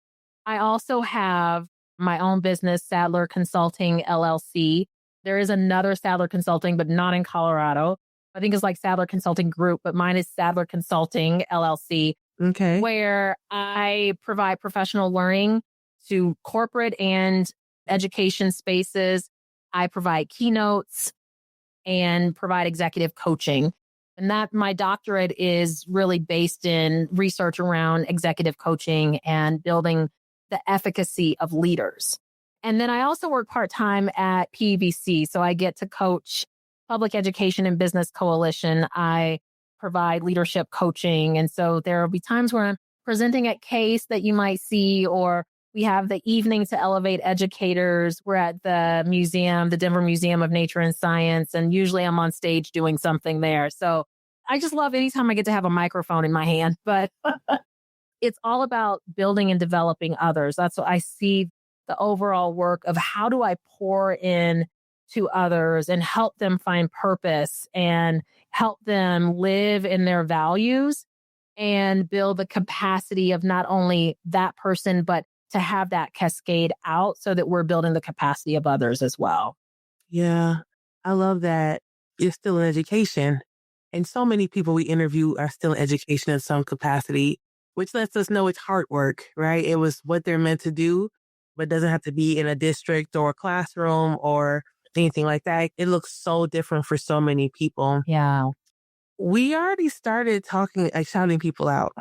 I also have my own business, Saddler Consulting LLC. There is another Saddler Consulting, but not in Colorado. I think it's like Saddler Consulting Group, but mine is Saddler Consulting LLC, Okay. where I provide professional learning to corporate and education spaces. I provide keynotes and provide executive coaching. And that my doctorate is really based in research around executive coaching and building the efficacy of leaders. And then I also work part-time at PEBC. So I get to coach Public Education and Business Coalition. I provide leadership coaching. And so there will be times where I'm presenting at CASE that you might see, or we have the evening to elevate educators. We're at the museum, the Denver Museum of Nature and Science. And usually I'm on stage doing something there. So I just love anytime I get to have a microphone in my hand, but it's all about building and developing others. That's what I see the overall work of how do I pour in to others and help them find purpose and help them live in their values and build the capacity of not only that person, but to have that cascade out so that we're building the capacity of others as well. Yeah, I love that you're still in education. And so many people we interview are still in education in some capacity, which lets us know it's hard work, right? It was what they're meant to do, but doesn't have to be in a district or a classroom or anything like that. It looks so different for so many people. Yeah. We already started talking, shouting people out.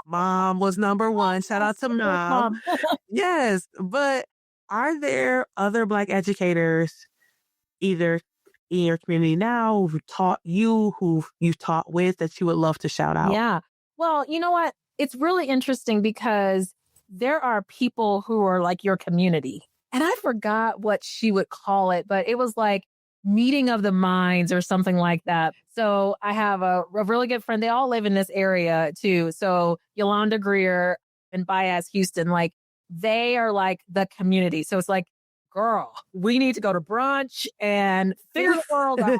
Mom was number one. Shout out to mom. Yes. But are there other Black educators, either in your community now, who've taught you, who you've taught with, that you would love to shout out? Yeah. Well, you know what? It's really interesting because there are people who are like your community. And I forgot what she would call it, but it was like meeting of the minds or something like that. So I have a really good friend. They all live in this area too. So Yolanda Greer and Baez Houston, like they are like the community. So it's like, girl, we need to go to brunch and figure the world out.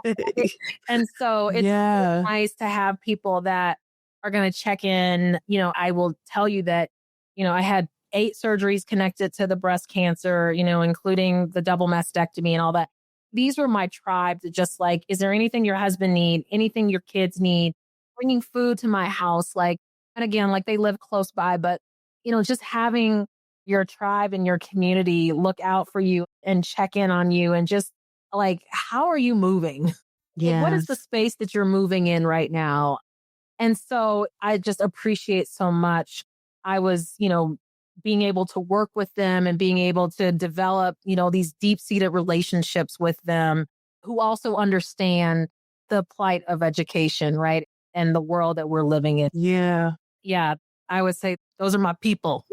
And so it's really nice to have people that are going to check in. You know, I will tell you that, you know, I had 8 surgeries connected to the breast cancer, you know, including the double mastectomy and all that. These were my tribe that just like, is there anything your husband need? Anything your kids need? Bringing food to my house. Like, and again, like they live close by, but, you know, just having your tribe and your community look out for you and check in on you and just like, how are you moving? Yeah. What is the space that you're moving in right now? And so I just appreciate so much. I was, you know, being able to work with them and being able to develop, you know, these deep-seated relationships with them who also understand the plight of education, right? And the world that we're living in. Yeah. Yeah. I would say those are my people.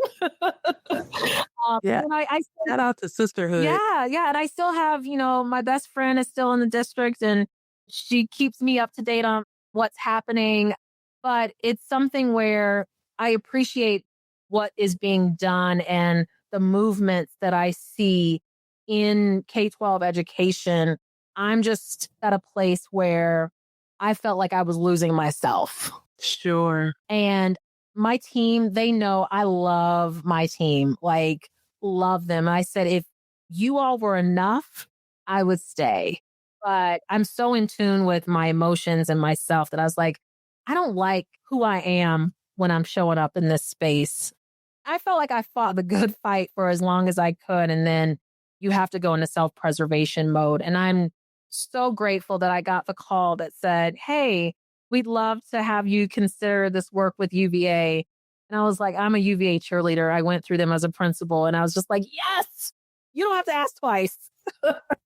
Yeah. And I still, Shout out to sisterhood. yeah. And I still have, you know, my best friend is still in the district and she keeps me up to date on what's happening. But it's something where I appreciate what is being done and the movements that I see in K-12 education. I'm just at a place where I felt like I was losing myself. Sure. And my team, they know I love my team, like love them. I said, if you all were enough, I would stay. But I'm so in tune with my emotions and myself that I was like, I don't like who I am when I'm showing up in this space. I felt like I fought the good fight for as long as I could. And then you have to go into self-preservation mode. And I'm so grateful that I got the call that said, hey, we'd love to have you consider this work with UVA. And I was like, I'm a UVA cheerleader. I went through them as a principal and I was just like, yes, you don't have to ask twice.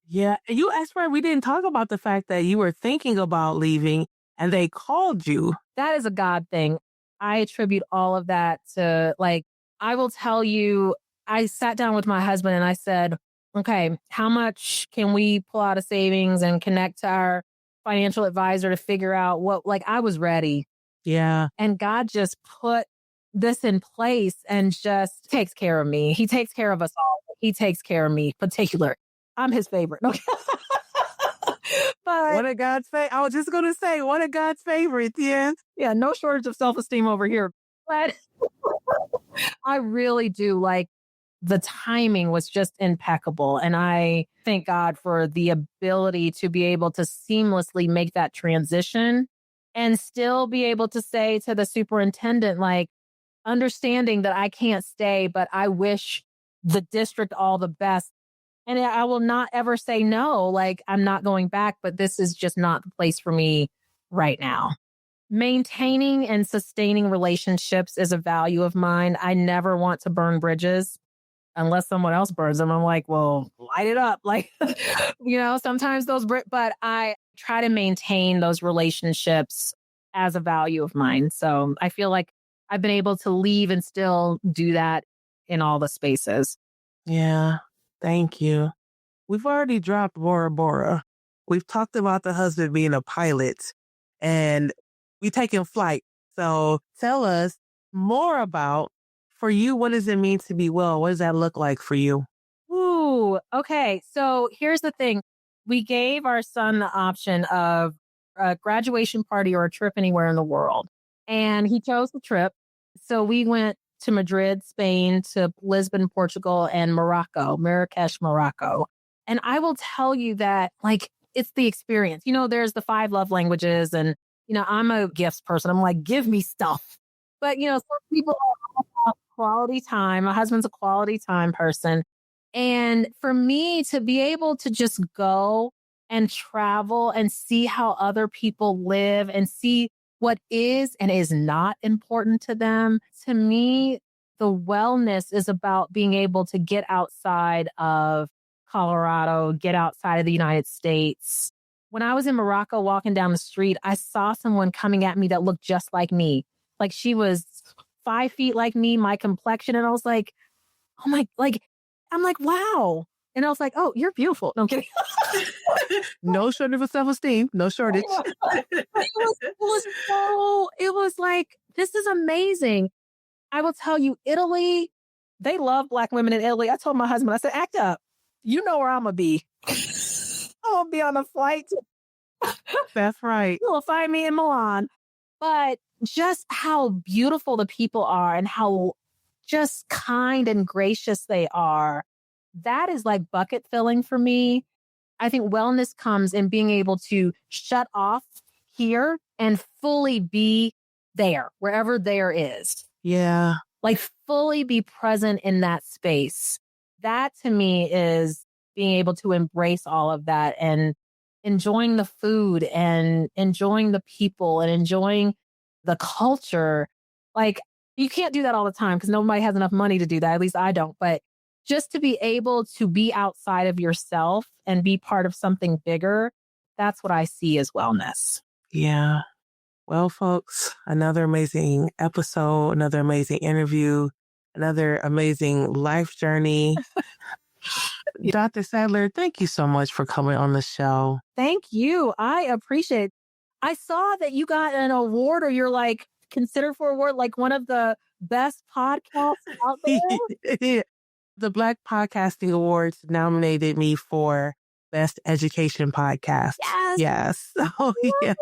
Yeah. And you asked for, we didn't talk about the fact that you were thinking about leaving and they called you. That is a God thing. I attribute all of that to, like, I will tell you, I sat down with my husband and I said, okay, how much can we pull out of savings and connect to our financial advisor to figure out what, like, I was ready. Yeah. And God just put this in place and just takes care of me. He takes care of us all. He takes care of me, particular. I'm his favorite. Okay. But one of God's favorite. I was just going to say, one of God's favorites. Yes. yeah, no shortage of self-esteem over here. But I really do like the timing was just impeccable. And I thank God for the ability to be able to seamlessly make that transition and still be able to say to the superintendent, like, understanding that I can't stay, but I wish the district all the best. And I will not ever say no, like, I'm not going back, but this is just not the place for me right now. Maintaining and sustaining relationships is a value of mine. I never want to burn bridges unless someone else burns them. I'm like, well, light it up. Like, sometimes but I try to maintain those relationships as a value of mine. So I feel like I've been able to leave and still do that in all the spaces. Yeah. Thank you. We've already dropped Bora Bora. We've talked about the husband being a pilot and we taking flight. So tell us more about, for you, what does it mean to be well? What does that look like for you? Ooh, okay. So here's the thing. We gave our son the option of a graduation party or a trip anywhere in the world. And he chose the trip. So we went to Madrid, Spain, to Lisbon, Portugal, and Marrakesh, Morocco. And I will tell you that, like, it's the experience. There's the 5 love languages, and, I'm a gifts person. I'm like, give me stuff. But, some people are quality time. My husband's a quality time person. And for me to be able to just go and travel and see how other people live and see what is and is not important to them, to me, the wellness is about being able to get outside of Colorado, get outside of the United States. When I was in Morocco walking down the street, I saw someone coming at me that looked just like me. Like she was 5 feet like me, my complexion. And I was like, I'm like, wow. And I was like, oh, you're beautiful. No, I'm kidding. No shortage of self-esteem. No shortage. It was like, this is amazing. I will tell you, Italy, they love Black women in Italy. I told my husband, I said, act up. You know where I'm going to be. I'm going to be on a flight. That's right. You'll find me in Milan. But just how beautiful the people are and how just kind and gracious they are, that is like bucket filling for me. I think wellness comes in being able to shut off here and fully be there, wherever there is. Yeah. Like fully be present in that space. That to me is being able to embrace all of that and enjoying the food and enjoying the people and enjoying the culture. Like you can't do that all the time because nobody has enough money to do that. At least I don't. But just to be able to be outside of yourself and be part of something bigger, that's what I see as wellness. Yeah. Well, folks, another amazing episode, another amazing interview, another amazing life journey. Dr. Saddler, thank you so much for coming on the show. Thank you. I appreciate it. I saw that you got an award or you're like considered for award, like one of the best podcasts out there. The Black Podcasting Awards nominated me for Best Education Podcast. Yes. Oh, yeah.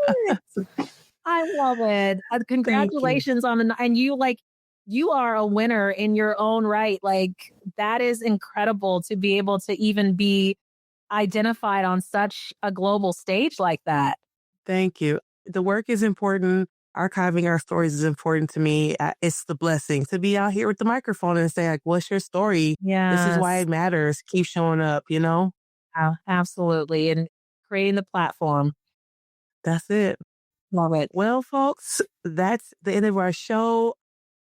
I love it. Congratulations on and you are a winner in your own right. Like that is incredible to be able to even be identified on such a global stage like that. Thank you. The work is important. Archiving our stories is important to me. It's the blessing to be out here with the microphone and say, like, what's your story? Yeah, this is why it matters. Keep showing up, Oh, absolutely. And creating the platform. That's it. Love it. Well, folks, that's the end of our show.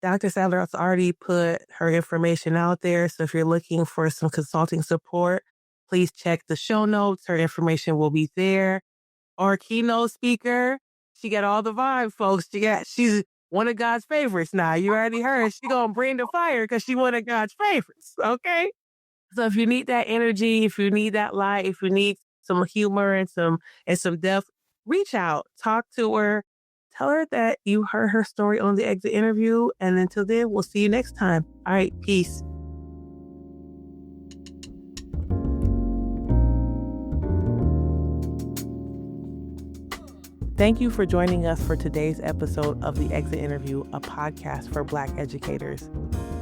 Dr. Saddler has already put her information out there. So if you're looking for some consulting support, please check the show notes. Her information will be there. Our keynote speaker, she got all the vibe, folks. She's one of God's favorites now. You already heard. She gonna bring the fire because she one of God's favorites. Okay. So if you need that energy, if you need that light, if you need some humor and some depth, reach out, talk to her, tell her that you heard her story on the exit interview. And until then, we'll see you next time. All right. Peace. Thank you for joining us for today's episode of The Exit Interview, a podcast for Black educators.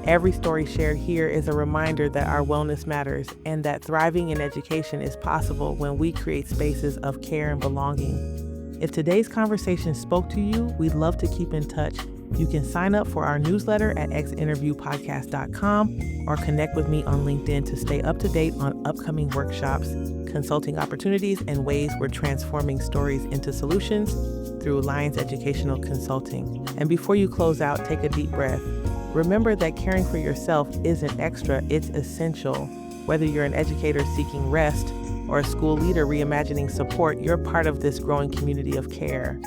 Every story shared here is a reminder that our wellness matters and that thriving in education is possible when we create spaces of care and belonging. If today's conversation spoke to you, we'd love to keep in touch. You can sign up for our newsletter at exitinterviewpodcast.com or connect with me on LinkedIn to stay up to date on upcoming workshops, consulting opportunities, and ways we're transforming stories into solutions through Alliance Educational Consulting. And before you close out, take a deep breath. Remember that caring for yourself isn't extra, it's essential. Whether you're an educator seeking rest or a school leader reimagining support, you're part of this growing community of care.